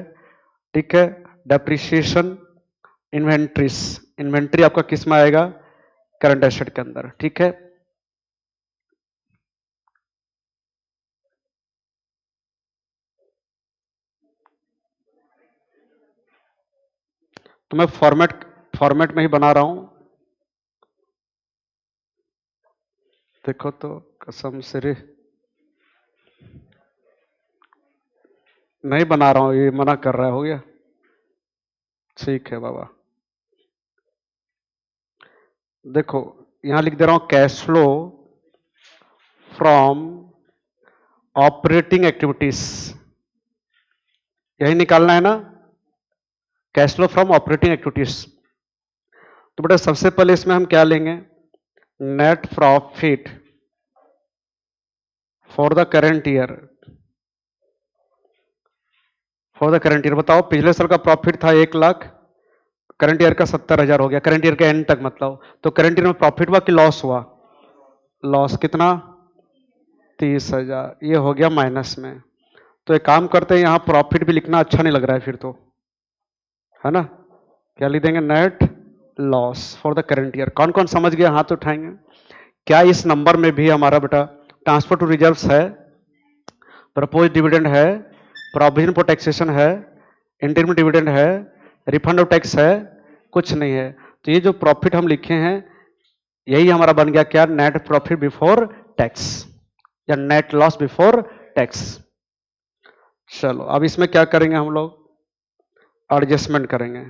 ठीक है। डेप्रिसिएशन, इन्वेंट्रीज, इन्वेंट्री आपका किस में आएगा, करंट एसेट के अंदर, ठीक है। तो मैं फॉर्मेट में ही बना रहा हूं, देखो तो कसम से रे, नहीं बना रहा हूं, ये मना कर रहा है, हो गया, ठीक है बाबा। देखो यहां लिख दे रहा हूं cash flow from operating activities, यही निकालना है ना, cash flow from operating activities. तो बेटा सबसे पहले इसमें हम क्या लेंगे, net profit for the current year, for the current year. बताओ पिछले साल का प्रॉफिट था 1 लाख, करंट ईयर का 70,000 हो गया, करंट ईयर के एंड तक मतलब। तो करंट ईयर में प्रॉफिट हुआ कि लॉस हुआ, लॉस कितना, 30,000, ये हो गया माइनस में। तो एक काम करते हैं, यहां प्रॉफिट भी लिखना अच्छा नहीं लग रहा है फिर तो, है ना। क्या लिख देंगे, net loss for the current year. कौन कौन समझ गया हाथ उठाएंगे। क्या इस नंबर में भी हमारा बेटा ट्रांसफर टू रिजर्व्स है, प्रपोज डिविडेंड है, प्रोविजन फॉर टैक्सेशन है, इंटरमिट डिविडेंड है, रिफंड ऑफ टैक्स है, कुछ नहीं है। तो ये जो प्रॉफिट हम लिखे हैं यही हमारा बन गया क्या, नेट प्रॉफिट बिफोर टैक्स या नेट लॉस बिफोर टैक्स। चलो अब इसमें क्या करेंगे हम लोग, एडजस्टमेंट करेंगे।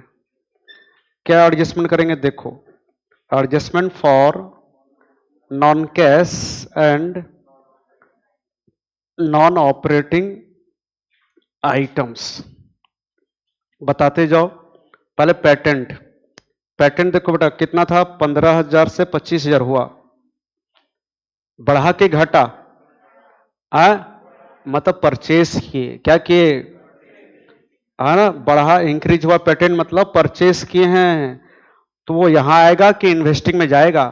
क्या एडजस्टमेंट करेंगे, देखो adjustment for non cash and non operating items, बताते जाओ। पहले पेटेंट, पेटेंट देखो बेटा कितना था, 15,000 से 25,000 हुआ, बढ़ा के घटा, आ मतलब परचेस किए, क्या किए, है ना, बढ़ा इंक्रीज हुआ पेटेंट मतलब परचेस किए हैं। तो वो यहां आएगा कि इन्वेस्टिंग में जाएगा,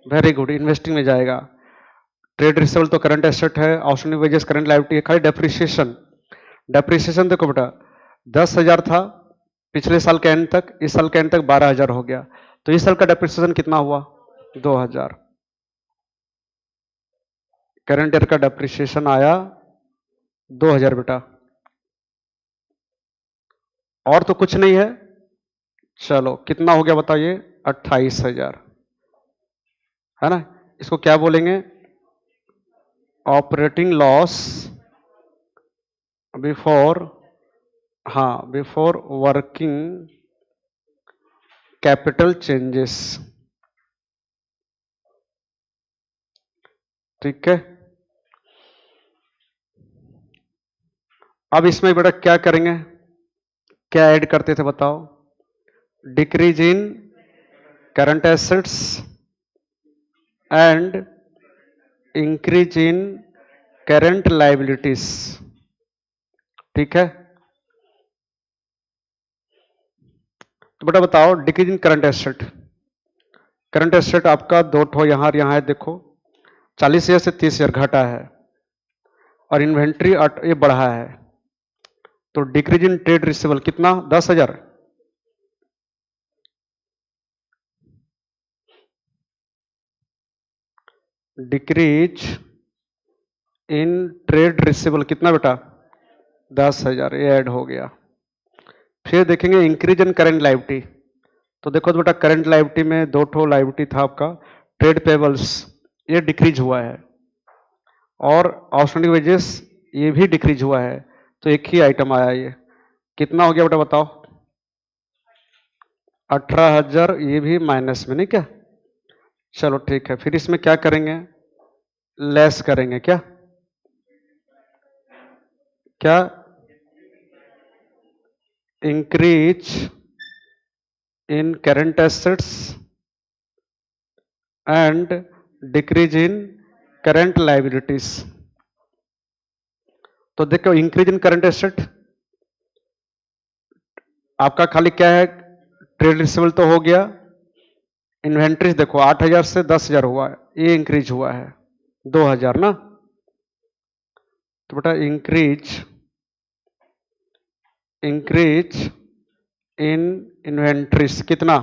वेरी गुड, इन्वेस्टिंग में जाएगा। ट्रेड रिसीवेबल तो करंट एसेट है, आउटस्टैंडिंग वेजेस करंट लायबिलिटी है। खाली डेप्रिसिएशन, डेप्रिसिएशन देखो बेटा 10,000 था पिछले साल के एंड तक, इस साल के एंड तक 12,000 हो गया। तो इस साल का डेप्रिसिएशन कितना हुआ, 2,000। करंट ईयर का डेप्रिसिएशन आया 2,000 बेटा, और तो कुछ नहीं है। चलो कितना हो गया बताइए, 28,000, है ना। इसको क्या बोलेंगे, ऑपरेटिंग लॉस बिफोर, हाँ बिफोर वर्किंग कैपिटल चेंजेस, ठीक है। अब इसमें बेटा क्या करेंगे, क्या ऐड करते थे बताओ, decrease in current assets and increase in current liabilities, ठीक है। तो बेटा बताओ decrease in current asset, current asset आपका दो ठो यहां और यहां है, देखो 40,000 से 30,000 घटा है, और इन्वेंट्री ये बढ़ा है। तो डिक्रीज इन ट्रेड रिसीवेबल कितना, 10,000, डिक्रीज इन ट्रेड रिसीवेबल कितना बेटा, 10,000, ये ऐड हो गया। फिर देखेंगे इंक्रीज इन करंट लायबिलिटी। तो देखो तो बेटा करंट लायबिलिटी में दो ठो लायबिलिटी था आपका, ट्रेड पेबल्स ये डिक्रीज हुआ है और आउटस्टैंडिंग वेजेस ये भी डिक्रीज हुआ है। तो एक ही आइटम आया, ये कितना हो गया बेटा बताओ? 18,000, ये भी माइनस में नहीं क्या? चलो ठीक है, फिर इसमें क्या करेंगे? लेस करेंगे क्या? क्या? Increase in current assets and decrease in current liabilities. तो देखो इंक्रीज इन करंट एसेट आपका खाली क्या है? ट्रेड रिसीवेबल तो हो गया। इन्वेंट्रीज देखो 8,000 से 10,000 हुआ है, ये इंक्रीज हुआ है 2,000 ना। तो बेटा इंक्रीज इन इन्वेंट्रीज कितना?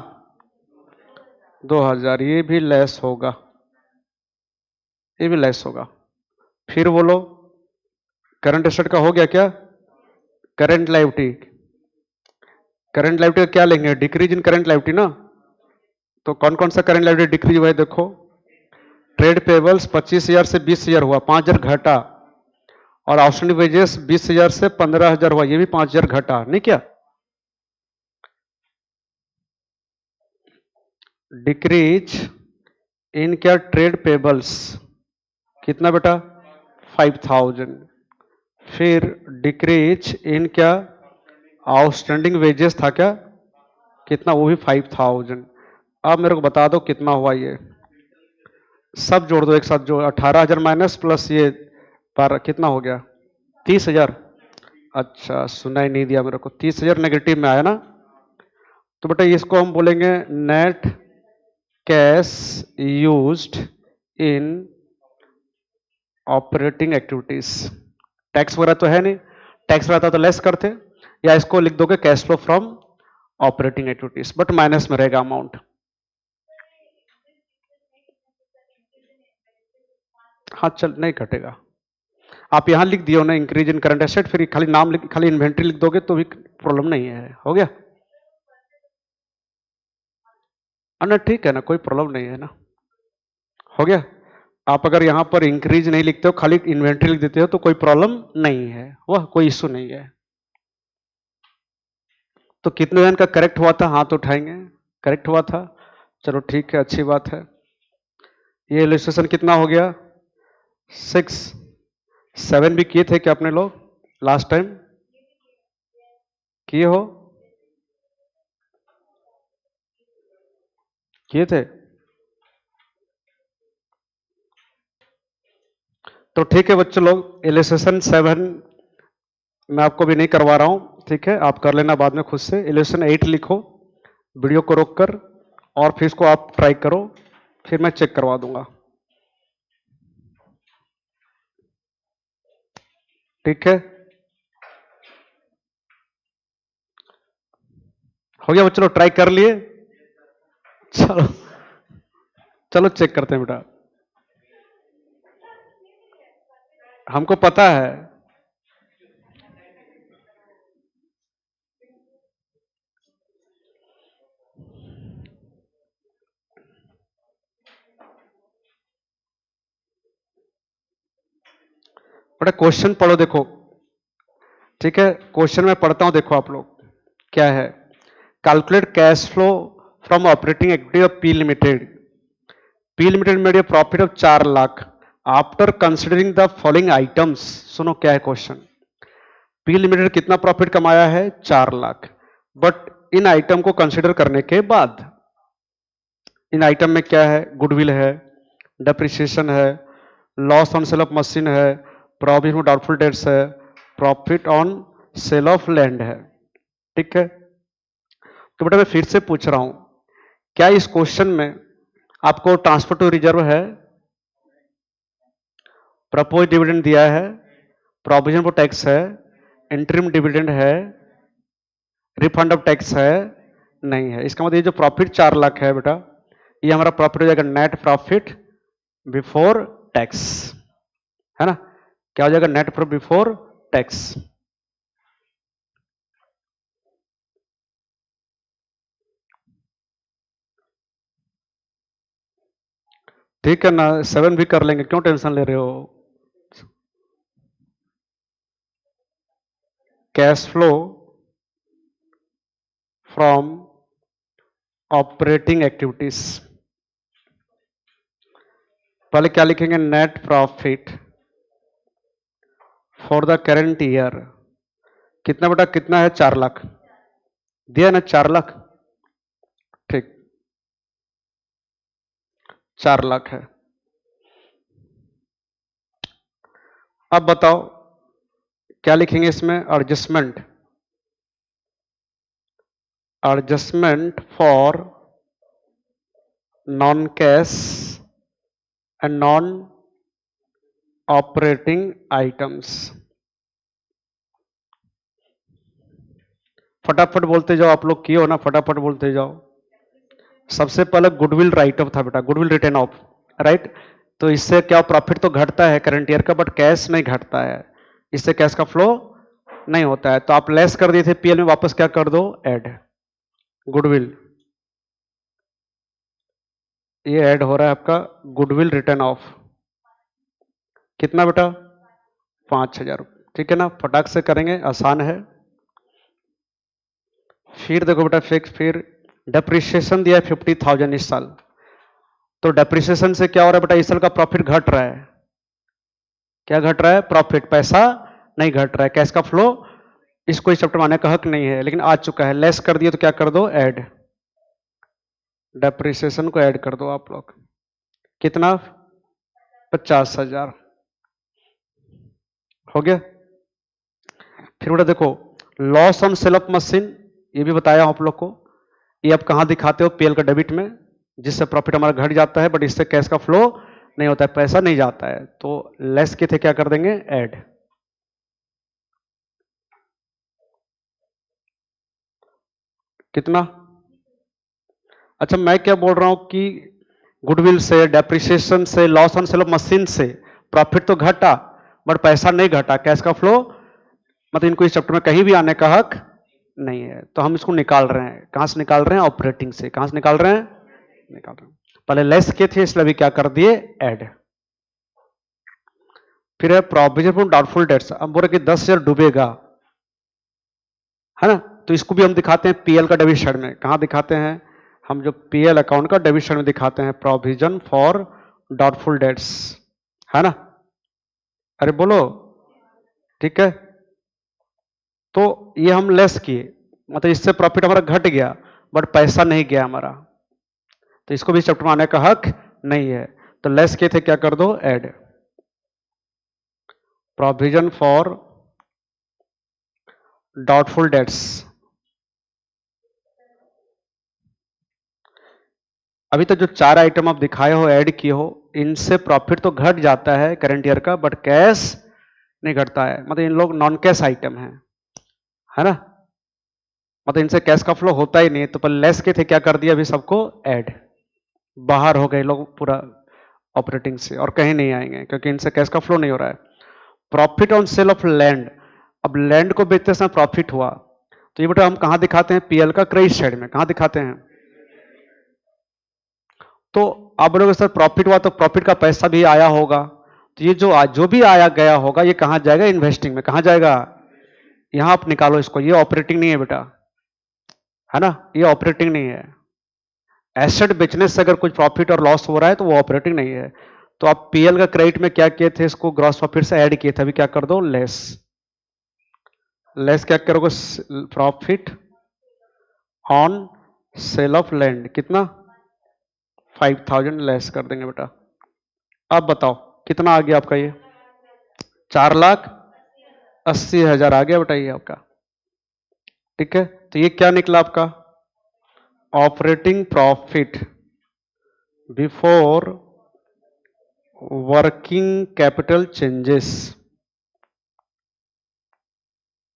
2,000, ये भी लेस होगा, ये भी लेस होगा। फिर बोलो करंट एसेट का हो गया क्या? करंट लायबिलिटी, करंट लायबिलिटी का क्या लेंगे? डिक्रीज इन करंट लायबिलिटी ना। तो कौन कौन सा करंट लायबिलिटी डिक्रीज हुआ है देखो? ट्रेड पेबल्स 25,000 से 20,000 हुआ, 5,000 घटा। और आउटस्टैंडिंग वेजेस 20,000 से 15,000 हुआ, ये भी 5,000 घटा, नहीं क्या? डिक्रीज इन क्या? ट्रेड पेबल्स कितना बेटा? 5,000। फिर डिक्रीज इन क्या? आउटस्टैंडिंग वेजेस था क्या? कितना? वो भी 5,000। अब मेरे को बता दो कितना हुआ ये, सब जोड़ दो एक साथ, जो 18,000 माइनस प्लस ये पर कितना हो गया? 30,000। अच्छा सुना ही नहीं दिया मेरे को, 30,000 नेगेटिव में आया ना। तो बेटा इसको हम बोलेंगे net cash used in operating activities. Tax वगैरह तो है नहीं, टैक्स रहता तो लेस करते, या इसको लिख दोगे cash flow from operating activities, but minus में रहेगा अमाउंट। हाँ चल नहीं घटेगा, आप यहां लिख दियो ना इंक्रीज इन करंट एसेट, फिर खाली नाम लिख, खाली इन्वेंट्री लिख दोगे तो भी प्रॉब्लम नहीं है। हो गया ना? ठीक है ना, कोई प्रॉब्लम नहीं है ना। हो गया। आप अगर यहां पर इंक्रीज नहीं लिखते हो, खाली इन्वेंट्री लिख देते हो तो कोई प्रॉब्लम नहीं है, वह कोई इश्यू नहीं है। तो कितने जन का करेक्ट हुआ था? हाथ उठाएंगे। करेक्ट हुआ था, चलो ठीक है, अच्छी बात है। ये इलस्ट्रेशन कितना हो गया? 6। 7 भी किए थे क्या अपने लोग लास्ट टाइम? किए हो? किए थे? तो ठीक है बच्चों लोग, इलस्ट्रेशन 7 मैं आपको भी नहीं करवा रहा हूं, ठीक है, आप कर लेना बाद में खुद से। इलस्ट्रेशन 8 लिखो वीडियो को रोककर, और फिर इसको आप ट्राई करो, फिर मैं चेक करवा दूंगा। ठीक है, हो गया बच्चों लोग, ट्राई कर लिए? चलो चलो चेक करते हैं बेटा, हमको पता है। बेटा क्वेश्चन पढ़ो देखो, ठीक है, क्वेश्चन मैं पढ़ता हूं, देखो आप लोग क्या है। Calculate cash flow from operating activity of P limited. P limited made a profit of 4 lakh after considering the following items. सुनो क्या है क्वेश्चन। पी लिमिटेड कितना प्रॉफिट कमाया है? 4 लाख, बट इन आइटम को कंसिडर करने के बाद, इन आइटम में क्या है? गुडविल है, डेप्रिसिएशन है, loss on sale of machine है, प्रोविजन फॉर डाउटफुल डेट्स है, profit on sale of land है। ठीक है, तो बेटा मैं फिर से पूछ रहा हूं, क्या इस क्वेश्चन में आपको ट्रांसफर टू रिजर्व है, प्रपोज डिविडेंड दिया है, प्रोविजन फॉर टैक्स है, इंटरिम डिविडेंड है, रिफंड ऑफ टैक्स है? नहीं है। इसका मतलब ये जो प्रॉफिट 4 लाख है बेटा, ये हमारा प्रॉफिट हो जाएगा नेट प्रॉफिट बिफोर टैक्स, है ना? क्या हो जाएगा? Net profit before tax. ठीक है ना, 7 भी कर लेंगे, क्यों टेंशन ले रहे हो। Cash flow from operating activities, पहले क्या लिखेंगे, net profit for the current year, कितना बेटा, कितना है, 4 लाख दिया ना, 4 लाख, ठीक, 4 लाख है। अब बताओ क्या लिखेंगे इसमें, adjustment, adjustment for non cash and non operating items. फटाफट बोलते जाओ, आप लोग किए हो ना, फटाफट बोलते जाओ। सबसे पहले गुडविल राइट ऑफ था बेटा, गुडविल रिटर्न ऑफ, राइट। तो इससे क्या प्रॉफिट तो घटता है करंट ईयर का, बट कैश नहीं घटता है, इससे कैश का फ्लो नहीं होता है। तो आप लेस कर दिए थे पीएल में, वापस क्या कर दो, ऐड गुडविल, ये ऐड हो रहा है आपका गुडविल रिटर्न ऑफ, कितना बेटा, 5,000, ठीक है ना, फटाक से करेंगे, आसान है। फिर देखो बेटा, फिर डेप्रिसिएशन दिया है 50,000 इस साल, तो डेप्रिसिएशन से क्या हो रहा है बेटा, इस साल का प्रॉफिट घट रहा है, क्या घट रहा है, प्रॉफिट, पैसा नहीं घट रहा है, कैश का फ्लो इसको इस चैप्टर में आने का हक नहीं है, लेकिन आ चुका है, लेस कर दिया तो क्या कर दो, ऐड, डेप्रिसिएशन को ऐड कर दो आप लोग, कितना, 50,000 हो गया। फिर बेटा देखो, loss on sale of machine, ये भी बताया हूं आप लोग को, ये आप कहां दिखाते हो, पीएल का डेबिट में, जिससे प्रॉफिट हमारा घट जाता है, बट इससे कैश का फ्लो नहीं होता है, पैसा नहीं जाता है, तो लेस के थे क्या कर देंगे, ऐड, कितना, अच्छा मैं क्या बोल रहा हूं कि गुडविल से, डेप्रिसिएशन से, loss on sale of machine से प्रॉफिट तो घटा, बट पैसा नहीं घटा, कैश का फ्लो, मतलब इनको इस चैप्टर में कहीं भी आने का हक नहीं है, तो हम इसको निकाल रहे हैं, कहां से निकाल रहे हैं, ऑपरेटिंग से, कहां से निकाल रहे हैं, निकाल रहे हैं, पहले लेस के थे इसलिए अभी क्या कर दिए, ऐड। फिर है प्रोविजन फॉर डाउटफुल डेट्स, अब बोल रहे कि 10,000 डूबेगा, है ना, तो इसको भी हम दिखाते हैं पीएल का डेबिट साइड में, कहां दिखाते हैं, हम जो पीएल अकाउंट का डेबिट साइड में दिखाते हैं, प्रोविजन फॉर डाउटफुल डेट्स, है ना, अरे बोलो, ठीक है, तो ये हम लेस किए, मतलब इससे प्रॉफिट हमारा घट गया, बट पैसा नहीं गया हमारा, तो इसको भी चैप्टर में आने का हक नहीं है, तो लेस किए थे, क्या कर दो, add, provision for doubtful debts, अभी तक जो 4 आइटम आप दिखाए हो, ऐड किए हो, इनसे प्रॉफिट तो घट जाता है करंट ईयर का, बट कैश नहीं घटता है, मतलब इन लोग नॉन कैश आइटम है ना, मतलब इनसे कैश का फ्लो होता ही नहीं, तो पर लेस के थे, क्या कर दिया, अभी सबको ऐड, बाहर हो गए लोग पूरा ऑपरेटिंग से, और कहीं नहीं आएंगे, क्योंकि इनसे कैश का फ्लो नहीं हो रहा है। Profit on sale of land, अब लैंड को बेचते समय प्रॉफिट हुआ, तो ये बेटा हम कहां दिखाते हैं, पीएल का क्रेडिट साइड में, कहां दिखाते हैं, तो आप बोलोगे सर प्रॉफिट हुआ तो प्रॉफिट का पैसा भी आया होगा, तो ये जो भी आया गया होगा, ये कहां जाएगा, इन्वेस्टिंग में, कहां जाएगा, यहां आप निकालो इसको, ये ऑपरेटिंग नहीं है बेटा, है ना, ये ऑपरेटिंग नहीं है, एसेट बेचने से अगर कुछ प्रॉफिट और लॉस हो रहा है तो वो ऑपरेटिंग नहीं है, तो आप पीएल का क्रेडिट में क्या किए थे, इसको ग्रॉस प्रॉफिट से ऐड किए थे, अभी क्या कर दो, लेस, लेस क्या करोगे, profit on sale of land, कितना, 5,000 लेस कर देंगे बेटा। अब बताओ कितना आ गया आपका, ये 4,80,000 आ गया बेटा, ये आपका, ठीक है, तो ये क्या निकला आपका, operating profit before working capital changes,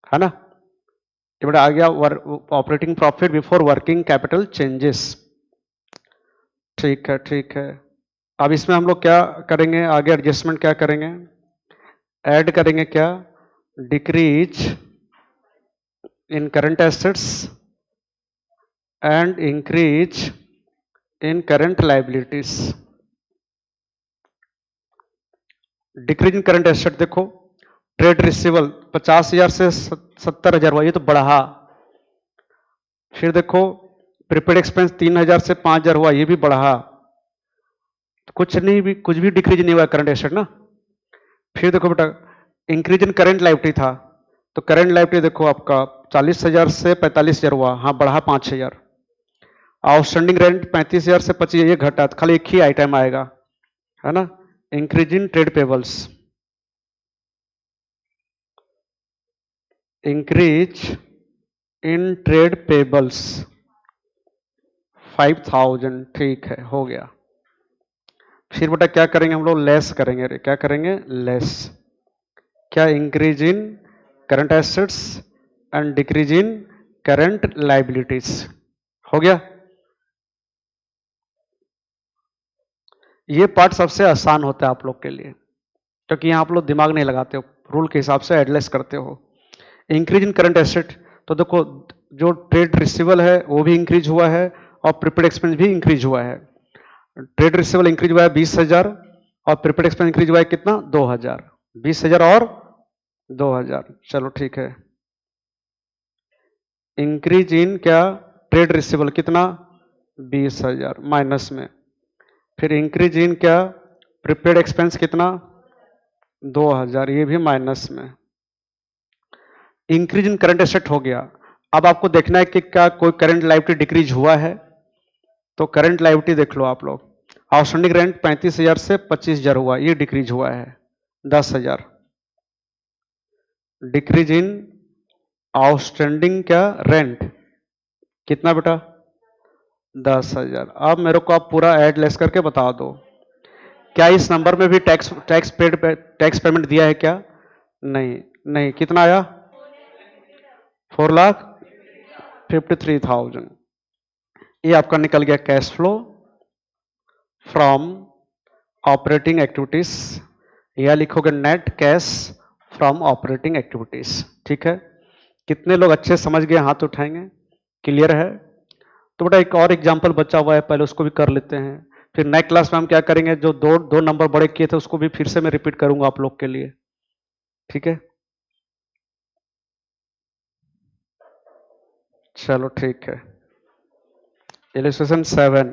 है ना, ये बेटा आ गया operating profit before working capital changes, ठीक है, ठीक है। अब इसमें हम लोग क्या करेंगे, आगे एडजस्टमेंट क्या करेंगे, ऐड करेंगे क्या, decrease in current assets and increase in current liabilities, decrease in current asset देखो, ट्रेड रिसीवल 50,000 से 70,000 हुआ, ये तो बढ़ा। फिर देखो प्रीपेड एक्सपेंस 3,000 से 5,000 हुआ, ये भी बढ़ा। कुछ नहीं भी, कुछ भी डिक्रीज नहीं हुआ करंट एसेट ना। फिर देखो बेटा इंक्रीज इन करंट लायबिलिटी था, तो करंट लायबिलिटी देखो आपका 40,000 से 45,000 हुआ, हाँ बढ़ा 5,000। आउटस्टैंडिंग रेंट 35,000 से 25, ये घटा, खाली एक ही आइटम आएगा, है ना, increase in trade payables, increase in trade payables 5,000, ठीक है हो गया। फिर बेटा क्या करेंगे हम लोग, लेस करेंगे, अरे क्या करेंगे, लेस, क्या, increase in current assets and decrease in current liabilities, हो गया। ये पार्ट सबसे आसान होता है आप लोग के लिए, क्योंकि यहां आप लोग दिमाग नहीं लगाते हो, रूल के हिसाब से एडलेस करते हो। इंक्रीज इन करंट एसेट, तो देखो जो ट्रेड रिसीवल है वो भी इंक्रीज हुआ है और प्रीपेड एक्सपेंस भी इंक्रीज हुआ है। ट्रेड रिसीवल इंक्रीज हुआ है 20,000 और प्रीपेड एक्सपेंस इंक्रीज हुआ है कितना, 2,000, 20,000 और 2,000, चलो ठीक है। इंक्रीज इन क्या, ट्रेड रिसीवल कितना, 20,000 माइनस में, फिर इंक्रीज इन क्या, प्रीपेड एक्सपेंस कितना, 2,000, ये भी माइनस में। इंक्रीज इन करंट एसेट हो गया। अब आपको देखना है कि क्या कोई करंट लायबिलिटी डिक्रीज हुआ है, तो करंट लायबिलिटी देख लो आप लोग, आउटस्टैंडिंग रेंट 35,000 से 25,000 हुआ, ये डिक्रीज हुआ है 10,000। डिक्रीज इन आउटस्टैंडिंग क्या, रेंट कितना बेटा, 10,000। अब मेरे को आप पूरा ऐड लेस करके बता दो, क्या इस नंबर में भी टैक्स पेमेंट दिया है क्या, नहीं, नहीं, कितना आया, 4,53,000। ये आपका निकल गया cash flow from operating activities, या लिखोगे net cash from operating activities, ठीक है। कितने लोग अच्छे समझ गए, हाथ उठाएंगे, क्लियर है। तो बेटा एक और एग्जांपल बचा हुआ है, पहले उसको भी कर लेते हैं, फिर नेक्स्ट क्लास में हम क्या करेंगे, जो दो दो नंबर बड़े किए थे उसको भी फिर से मैं रिपीट करूंगा आप लोग के लिए, ठीक है। चलो ठीक है, इलस्ट्रेशन 7,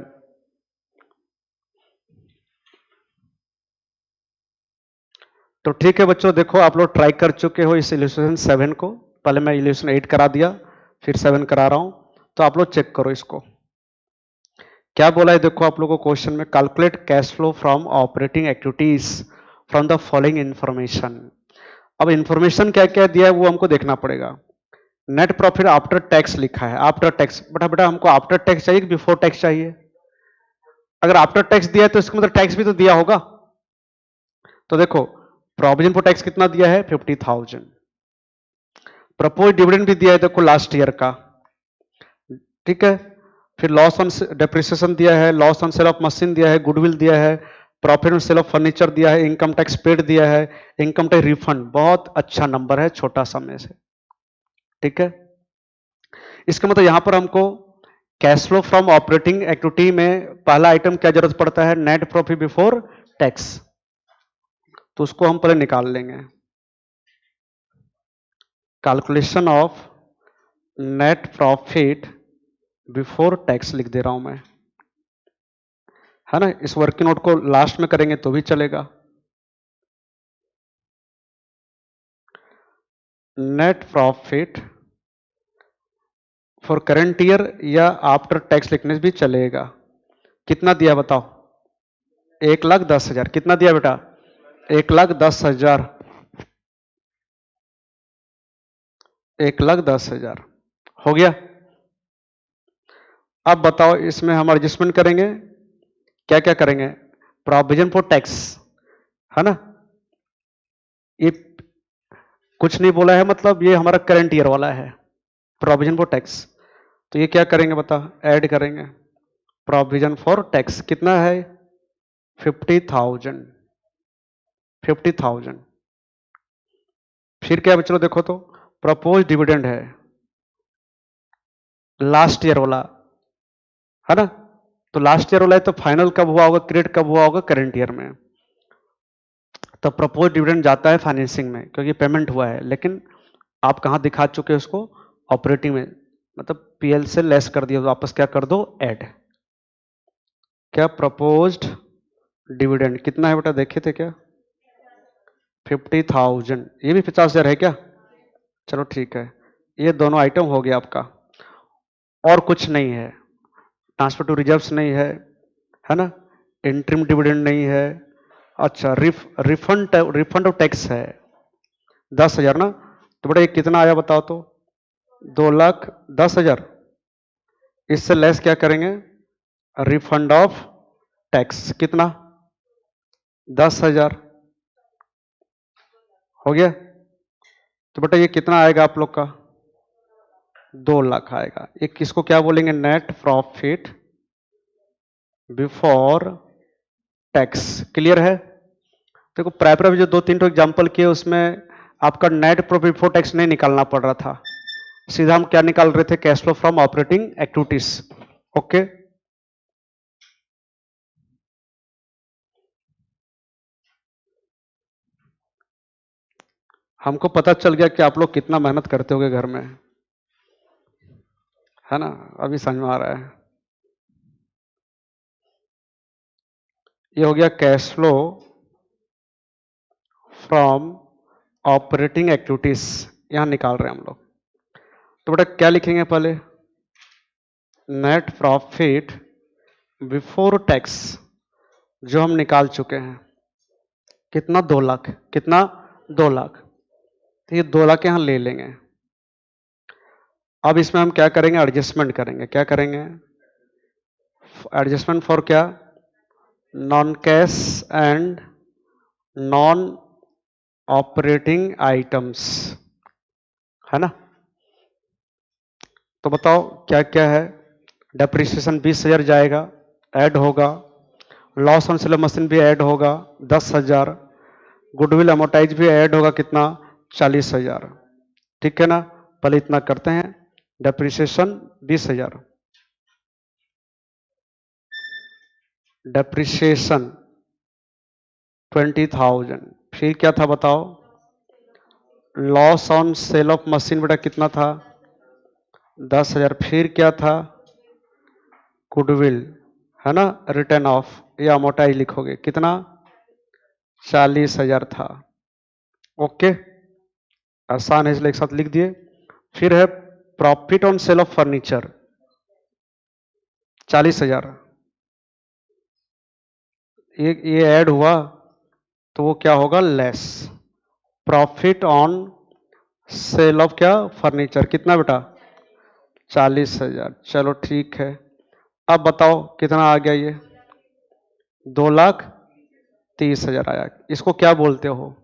तो ठीक है बच्चों, देखो आप लोग ट्राई कर चुके हो इस इलस्ट्रेशन 7 को, पहले मैं इलस्ट्रेशन 8 करा दिया, फिर 7 करा रहा हूं, तो आप लोग चेक करो इसको क्या बोला है। देखो आप लोगों को क्वेश्चन में, calculate cash flow from operating activities from the following information. अब इंफॉर्मेशन क्या क्या दिया है वो हमको देखना पड़ेगा। नेट प्रॉफिट आफ्टर टैक्स लिखा है, आफ्टर टैक्स, बेटा बेटा हमको आफ्टर टैक्स चाहिए कि बिफोर टैक्स चाहिए। अगर आफ्टर टैक्स दिया है तो इसका मतलब टैक्स भी तो दिया होगा। तो देखो प्रोविजन फॉर टैक्स कितना दिया है, 50,000। प्रपोज डिविडेंड भी दिया है देखो लास्ट ईयर का, ठीक है। फिर लॉस ऑन डेप्रिसिएशन दिया है, loss on sale of machine दिया है, गुडविल दिया है, profit on sale of furniture दिया है, इनकम टैक्स पेड दिया है, इनकम टैक्स रिफंड, बहुत अच्छा नंबर है छोटा सा में से, ठीक है। इसका मतलब यहां पर हमको cash flow from operating activity में पहला आइटम क्या जरूरत पड़ता है, नेट प्रॉफिट बिफोर टैक्स, तो उसको हम पहले निकाल लेंगे। Calculation of net profit before tax लिख दे रहा हूं मैं, है ना। इस वर्किंग नोट को लास्ट में करेंगे तो भी चलेगा। Net profit for current year या आफ्टर टैक्स लिखने से भी चलेगा। कितना दिया बताओ, 1,10,000। कितना दिया बेटा, 1,10,000, 1,10,000 हो गया। अब बताओ इसमें हम एडजस्टमेंट करेंगे, क्या क्या करेंगे, प्रोविजन फॉर टैक्स, है ना। ये कुछ नहीं बोला है, मतलब ये हमारा करंट ईयर वाला है प्रोविजन फॉर टैक्स, तो ये क्या करेंगे बता, ऐड करेंगे। प्रोविजन फॉर टैक्स कितना है, 50,000, 50,000। फिर क्या बच्चों देखो तो प्रपोज डिविडेंड है लास्ट ईयर वाला, है ना। तो लास्ट ईयर वाला है तो फाइनल कब हुआ होगा, क्रेडिट कब हुआ होगा, करंट ईयर में। तो प्रपोज डिविडेंड जाता है फाइनेंसिंग में क्योंकि पेमेंट हुआ है, लेकिन आप कहाँ दिखा चुके हैं उसको? ऑपरेटिंग में, मतलब पीएल से लेस कर दिया तो वापस क्या कर दो? ऐड। क्या प्रपोज्ड डिविडेंड कितना है बेटा, देखे थे क्या? 50,000। ये भी 50,000 है क्या? चलो ठीक है, ये दोनों आइटम हो गया आपका, और कुछ नहीं है। ट्रांसफर टू रिजर्व्स नहीं है ना? इंटरिम डिविडेंड नहीं है। अच्छा, रिफंड ऑफ टैक्स है 10,000 ना। तो बेटा ये कितना आया बताओ तो? 2,10,000। इससे लेस क्या करेंगे? रिफंड ऑफ टैक्स कितना? 10,000 हो गया। तो बेटा ये कितना आएगा आप लोग का? 2 लाख आएगा। ये किसको क्या बोलेंगे? Net profit before tax. Clear है? देखो प्राइपर में जो 2-3 एग्जाम्पल किए उसमें आपका नेट प्रॉफिट बिफोर टैक्स नहीं निकालना पड़ रहा था, सीधा हम क्या निकाल रहे थे? Cash flow from operating activities. Okay, हमको पता चल गया कि आप लोग कितना मेहनत करते होगे घर में, है ना? अभी समझ में आ रहा है। ये हो गया cash flow from operating activities, यहां निकाल रहे हैं हम लोग। तो बेटा क्या लिखेंगे पहले? नेट प्रॉफिट बिफोर टैक्स जो हम निकाल चुके हैं, कितना? 2 लाख। कितना? 2 लाख। तो ये 2 लाख यहां ले लेंगे। अब इसमें हम क्या करेंगे? एडजस्टमेंट करेंगे। क्या करेंगे? एडजस्टमेंट फॉर क्या? Non cash and non operating items, है ना? तो बताओ क्या क्या है? डेप्रिसिएशन 20,000 जाएगा, ऐड होगा। Loss on sale of machine भी ऐड होगा 10,000। गुडविल अमोर्टाइज भी ऐड होगा कितना? 40,000। ठीक है ना? पहले इतना करते हैं, डेप्रिसिएशन 20,000, डेप्रिसिएशन 20,000। फिर क्या था बताओ? Loss on sale of machine बेटा कितना था? 10,000। फिर क्या था? गुडविल, है ना? रिटर्न ऑफ या अमोर्टाइज लिखोगे कितना? 40,000 था। ओके, आसान है इसलिए एक साथ लिख दिए। फिर है profit on sale of furniture 40,000। ये ऐड हुआ तो वो क्या होगा? Less. Profit on sale of क्या? फर्नीचर कितना बेटा? 40,000। चलो ठीक है, अब बताओ कितना आ गया? ये 2,30,000 आया। इसको क्या बोलते हो?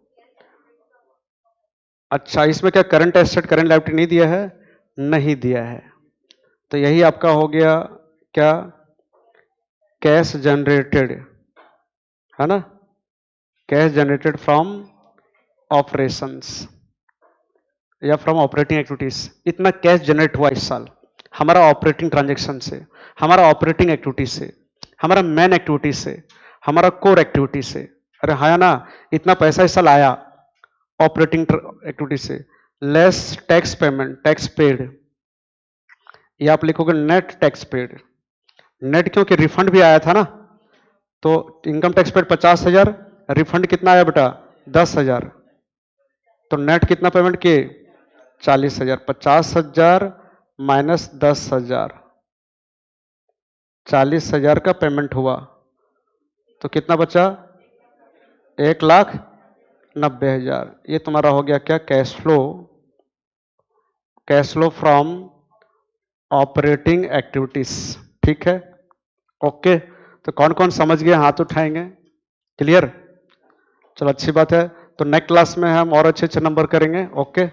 अच्छा, इसमें क्या करंट एसेट करंट लायबिलिटी नहीं दिया है? नहीं दिया है। तो यही आपका हो गया क्या? कैश जनरेटेड, है ना? कैश जनरेटेड फ्रॉम ऑपरेशंस या फ्रॉम ऑपरेटिंग एक्टिविटीज। इतना कैश जनरेट हुआ इस साल हमारा ऑपरेटिंग ट्रांजैक्शन से, हमारा ऑपरेटिंग एक्टिविटी से, हमारा मेन एक्टिविटी से, हमारा कोर एक्टिविटी से। अरे हाँ ना, इतना पैसा इस साल आया ऑपरेटिंग एक्टिविटी से। Less tax payment, tax paid, ये आप लिखोगे नेट टैक्स पेड। नेट क्योंकि रिफंड भी आया था ना, तो इनकम टैक्स पेड 50,000, रिफंड कितना आया बेटा? 10,000। तो नेट कितना पेमेंट किए? 40,000। 50,000 माइनस 10,000, 40,000 का पेमेंट हुआ तो कितना बचा? 1,90,000। ये तुम्हारा हो गया क्या? Cash flow, cash flow from operating activities. ठीक है? ओके, तो कौन कौन समझ गए हाथ उठाएंगे? क्लियर? चलो अच्छी बात है। तो नेक्स्ट क्लास में हम और अच्छे अच्छे नंबर करेंगे। ओके।